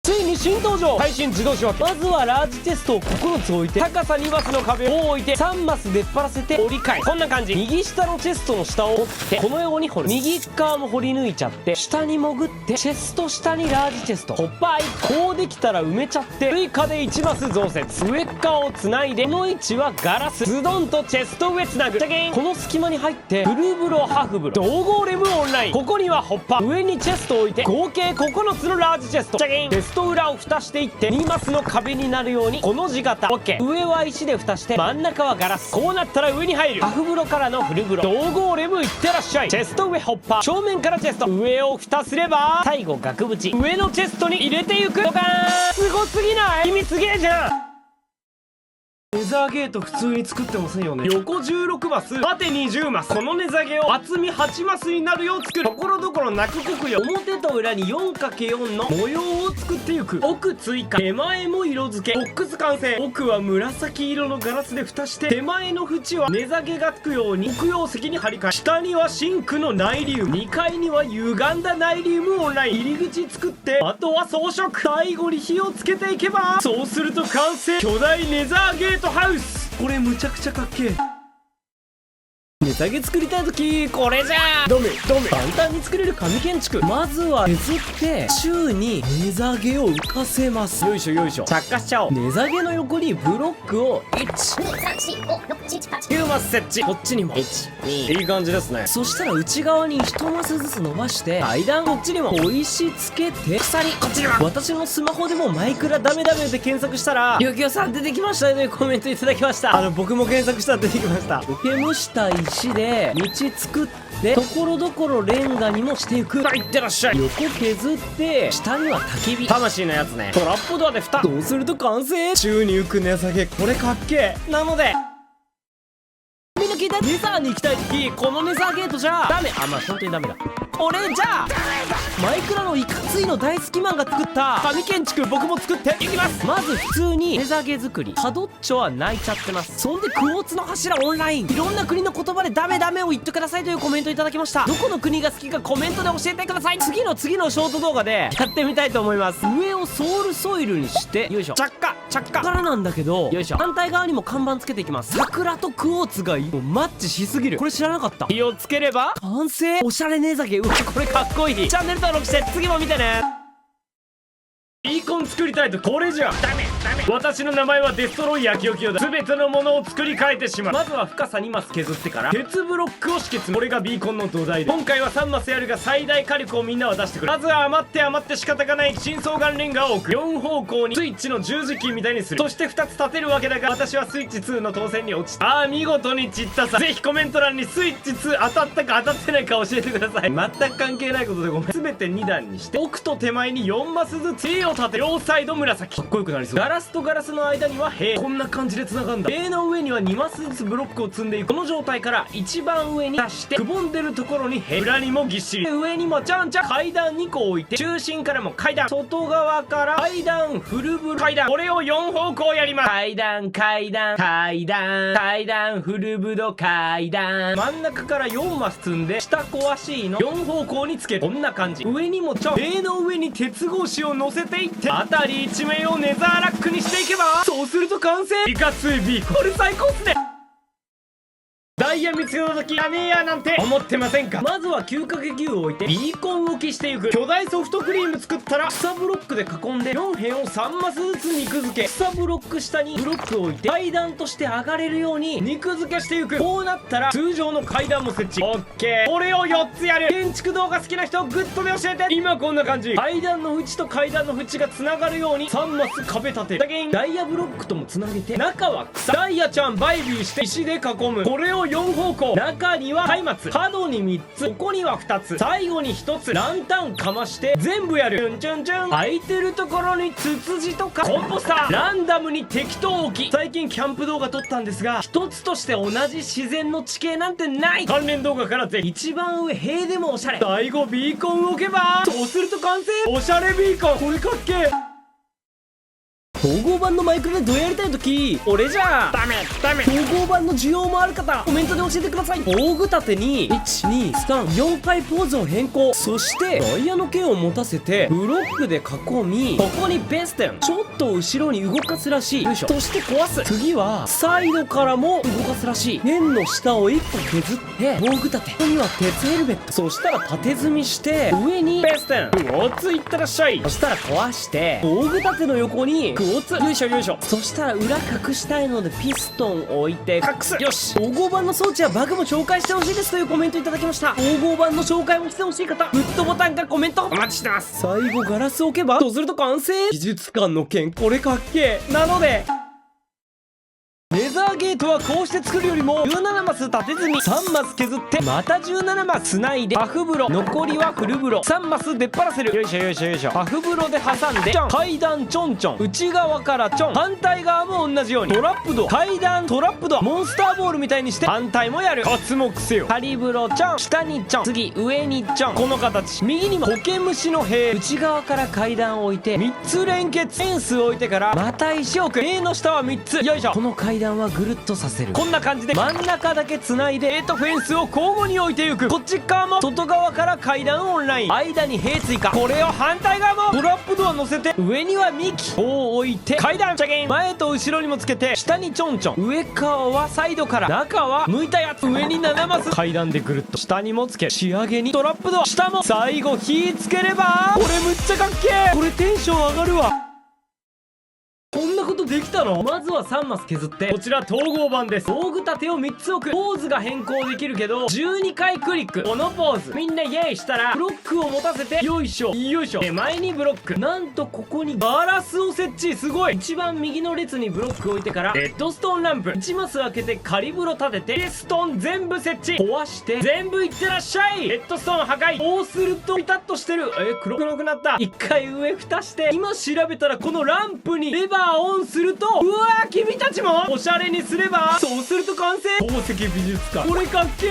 Speaker 1: ついに新登場、最新自動仕分け。まずはラージチェストを9つ置いて、高さ2マスの壁を置いて3マス出っ張らせて折り返す。こんな感じ。右下のチェストの下を掘ってこのように掘る。右側も掘り抜いちゃって、下に潜ってチェスト下にラージチェスト、ホッパー。こうできたら埋めちゃって、追加で1マス増設。上側をつないで、この位置はガラス、ズドンとチェスト上つなぐ。チャキン。この隙間に入ってブルーブロハーフブロ、銅ゴーレムオンライン。ここにはホッパー、上にチェストを置いて合計9つのラージチェスト。チャキン。テスト裏を蓋していって2マスの壁になるようにこの字型。 OK。 上は石で蓋して真ん中はガラス。こうなったら上に入る。ハフ風呂からのフル風呂、銅ゴーレムいってらっしゃい。チェスト上ホッパー、正面からチェスト、上を蓋すれば最後額縁、上のチェストに入れていく。ドカーン。すごすぎない？君すげえじゃん。
Speaker 3: ネザーゲート普通に作ってませんよね。横16マス、縦20マス。このネザゲを厚み8マスになるよう作る。ところどころなく国よ。表と裏に 4×4 の模様を作っていく。奥追加、手前も色付け。ボックス完成。奥は紫色のガラスで蓋して、手前の縁はネザゲがつくように黒曜石に張り替え、下にはシンクの内リウム、2階には歪んだ内リウムオンライン。入り口作って、あとは装飾、最後に火をつけていけば、そうすると完成。巨大ネザーゲートハウス。これむちゃくちゃかっけえ。ネ
Speaker 2: 下げ作りたい時これじゃ
Speaker 3: ダメダメ。
Speaker 2: 簡単に作れる紙建築。まずは削って宙に根下げを浮かせます。
Speaker 3: よいしょよいしょ。着火しちゃおう。
Speaker 2: 根下げの横にブロックを
Speaker 3: 9マス設置。
Speaker 2: こっちにも
Speaker 3: いい感じですね。
Speaker 2: そしたら内側に1マスずつ伸ばして階段こっちにも小石つけて鎖こっちにも。私のスマホでもマイクラダメダメで検索したらゆきおさん出てきましたねというコメントいただきました。
Speaker 3: 僕も検索したら出てきました。
Speaker 2: 受け蒸した石で道作ってところどころレンガにもしていく。
Speaker 3: いってらっしゃい。
Speaker 2: 横削って下には焚き火。
Speaker 3: 魂のやつね。トラップドアで蓋。
Speaker 2: そうすると完成。
Speaker 3: 宙に浮く値下げ、これかっけえ。なので
Speaker 2: みんな聞いて。ネザーに行きたい時このネザーゲートじゃダメ。まあ本当にダメだ。これじゃあマイクラのいかついの大好きマンが作った
Speaker 3: 紙建築僕も作っていきます。
Speaker 2: まず普通にネザーゲー作り。カドッチョは泣いちゃってます。そんでクォーツの柱オンライン。いろんな国の言葉でダメダメを言ってくださいというコメントいただきました。どこの国が好きかコメントで教えてください。次のショート動画でやってみたいと思います。上をソウルソイルにしてよいしょ。
Speaker 3: 着火
Speaker 2: からなんだけどよいしょ。反対側にも看板つけていきます。桜とクォーツがもうマッチしすぎる。これ知らなかった。
Speaker 3: 火をつければ
Speaker 2: 完成。おしゃれネザゲ。うわこれかっこいい。チャンネル登録して次も見てね。
Speaker 3: ビーコン作りたいとこれじゃダメ。私の名前はデストロイヤーキヨキヨだ。全てのものを作り変えてしまう。まずは深さ2マス削ってから鉄ブロックを敷き詰める。これがビーコンの土台で、今回は3マスやるが最大火力をみんなは出してくる。まずは余って仕方がない深層岩レンガを置く。4方向にスイッチの十字キーみたいにする。そして2つ立てるわけだが私はスイッチ2の当選に落ちた。見事に散ったさ。ぜひコメント欄にスイッチ2当たったか当たってないか教えてください。全く関係ないことでごめん。全て2段にして奥と手前に4マスずつ塀を立て、両サイド紫。かっこよくなりそう。ガラスとガラスの間には塀。こんな感じで繋がるんだ。塀の上には2マスずつブロックを積んでいく。この状態から一番上に出してくぼんでるところに塀。裏にもぎっしり。上にもちゃんちゃん階段2個置いて、中心からも階段、外側から階段フルブル階段。これを4方向やります。階段フルブド階段。真ん中から4マス積んで下壊しの4方向につける。こんな感じ。上にもちょん。塀の上に鉄格子を乗せていって辺り一面をネザーラックにしていけば、そうすると完成。いかついビーコン。これ最高っすね。ダイヤ見つけた時やねえやなんて思ってませんか。まずは 9×9 を置いてビーコン置きしていく。巨大ソフトクリーム作ったら草ブロックで囲んで4辺を3マスずつ肉付け。草ブロック下にブロックを置いて階段として上がれるように肉付けしていく。こうなったら通常の階段も設置。オッケー。これを4つやる。建築動画好きな人グッドで教えて。今こんな感じ。階段の縁と階段の縁がつながるように3マス壁立てる。ダイヤブロックともつなげて中は草。ダイヤちゃんバイビーして石で囲む。これを4方向。中には松明、角に3つ、ここには2つ、最後に1つランタンかまして全部やる。チュンチュンチュン。空いてるところにツツジとかコンポスター。ランダムに適当置き。最近キャンプ動画撮ったんですが一つとして同じ自然の地形なんてない。関連動画からぜひ。一番上塀でもおしゃれ。最後ビーコン置けばそうすると完成。おしゃれビーコン。これかっけえ。統合版のマイクラでどうやりたいとき俺じゃダメ。統合版の需要もある方コメントで教えてください。防具立てに123回ポーズを変更。そしてダイヤの剣を持たせてブロックで囲み、ここにペステンちょっと後ろに動かすらしい。よいしょ。そして壊す。次はサイドからも動かすらしい。剣の下を1個削って防具立て。ここには鉄ヘルメット。そしたら縦積みして上にペステンおついったらっしゃい。そしたら壊して防具立ての横によいしょ。そしたら裏隠したいのでピストン置いて隠す。よし。統合版の装置はバグも紹介してほしいですというコメントいただきました。統合版の紹介もしてほしい方グッドボタンかコメントお待ちしてます。最後ガラス置けばそうすると完成。技術館の剣これかっけえ。なのでネザーゲートはこうして作るよりも17マス縦積み3マス削ってまた17マスつないでパフ風呂、残りはフル風呂3マス出っ張らせる。よいしょ。パフ風呂で挟んでちょん。階段ちょんちょん。内側からちょん。反対側も同じようにトラップドア。階段トラップドア。モンスターボールみたいにして反対もやる。活目せよ。仮風呂ちょん。下にちょん。次上にちょん。この形。右にも苔虫の塀。内側から階段を置いて3つ連結。フェンスを置いてからまた石を置く。塀の下は3つ。よいしょ。この階段はグ
Speaker 1: ぐるっとさせる。こんな感じで真ん中だけ繋いでフェンスを交互に置いていく。こっち側も外側から階段オンライン、間に塀追加。これを反対側もトラップドア乗せて、上には幹を置いて階段チャキン、前と後ろにもつけて下にちょんちょん、上側はサイドから、中は向いたやつ、上に7マス階段でぐるっと、下にもつけ、仕上げにトラップドア、下も最後火つければ、これむっちゃかっけー。これテンション上がるわ。こんなことできたの？まずは3マス削って、こちら統合版です。道具立てを3つ置く。ポーズが変更できるけど12回クリック。このポーズみんなイエーイしたらブロックを持たせて、よいしょよいしょ、手前にブロック、なんとここにガラスを設置。すごい。一番右の列にブロック置いてから、レッドストーンランプ1マス開けて、カリブロ立てて、でストーン全部設置、壊して全部いってらっしゃい。レッドストーン破壊。こうするとピタッとしてる。黒くなった。一回上蓋して、今調べたらこのランプにレバーオンすると、うわー、君たちもおしゃれにすれば、そうすると完成。宝石美術館、これかっけー。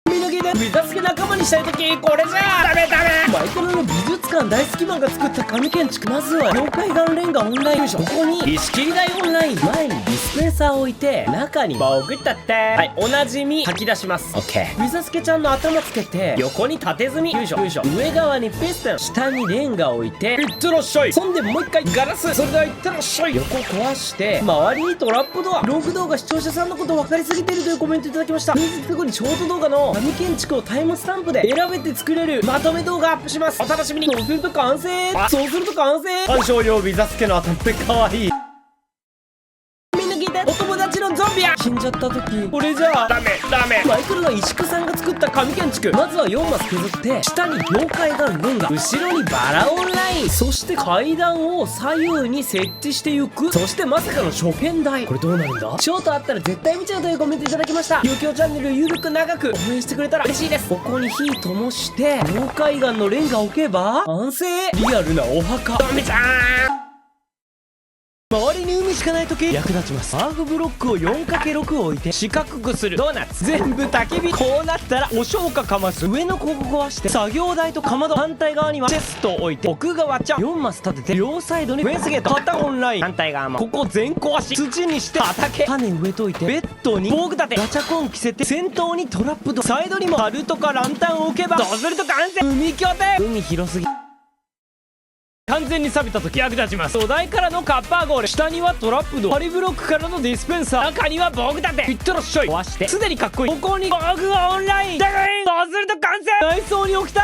Speaker 1: 見抜けで目指すけ仲間にしたいとき、これじゃダメダメ。
Speaker 2: マイクロの美術館大好きマンが作った紙建築。まずは妖怪岩レンガオンライン。ここに石切り台オンライン、前にディスペンサーを置いて、中に
Speaker 3: 僕だって、
Speaker 2: はい、おなじみ吐き出します。オッケー。みさすけちゃんの頭つけて、横に縦積み、よいしょよいしょ、上側にピストン、下にレンガを置いて、
Speaker 3: いってらっしゃい。
Speaker 2: そんでもう一回ガラス、それではいってらっしゃい。横壊して周りにトラップドア。ログ動画視聴者さんのこと分かりすぎてるというコメントいただきました。数日後にショート動画の紙建築をタイムスタンプで選べて作れるまとめ動画アップします。お楽しみに。そうすると完成。そうすると完成。
Speaker 3: 鑑賞用ビザスケの頭ってかわいい。
Speaker 2: みんな聞いて、お友達のゾンビや死んじゃった時、
Speaker 3: これじゃダメダメ。
Speaker 2: マイクロの石工さんが作った紙建築。まずは4マス削って、下に妖怪岩レンガ、後ろにバラオンライン、そして階段を左右に設置していく。そしてまさかの初見台。これどうなるんだ？ショートあったら絶対見ちゃうというコメントいただきました。有響チャンネルゆるく長く応援してくれたら嬉しいです。ここに火灯して妖怪岩のレンガを置けば完成。リアルなお墓。
Speaker 3: ゾンビちゃん、
Speaker 1: 周りに海しかないとき役立ちます。ハーフブロックを 4×6 置いて四角くする。ドーナツ全部焚き火。こうなったらお消火かます。上のここ壊して作業台とかまど。反対側にはチェストを置いて、奥側ちゃん4マス立てて、両サイドにフェンスゲート、片オンライン。反対側もここ全壊し、土にして畑、種植えといて、ベッドに防具立て、ガチャコン着せて、先頭にトラップドア、サイドにも樽とかランタンを置けば、そうすると完成。海拠点。海広すぎ、完全に錆びた時役立ちます。土台からのカッパーゴール、下にはトラップドア、パリブロックからのディスペンサー、中には防具立て。いってらっしゃい。壊してすでにかっこいい。ここに防具はオンライン。ダグイン。そうすると完成。内装に置きたい。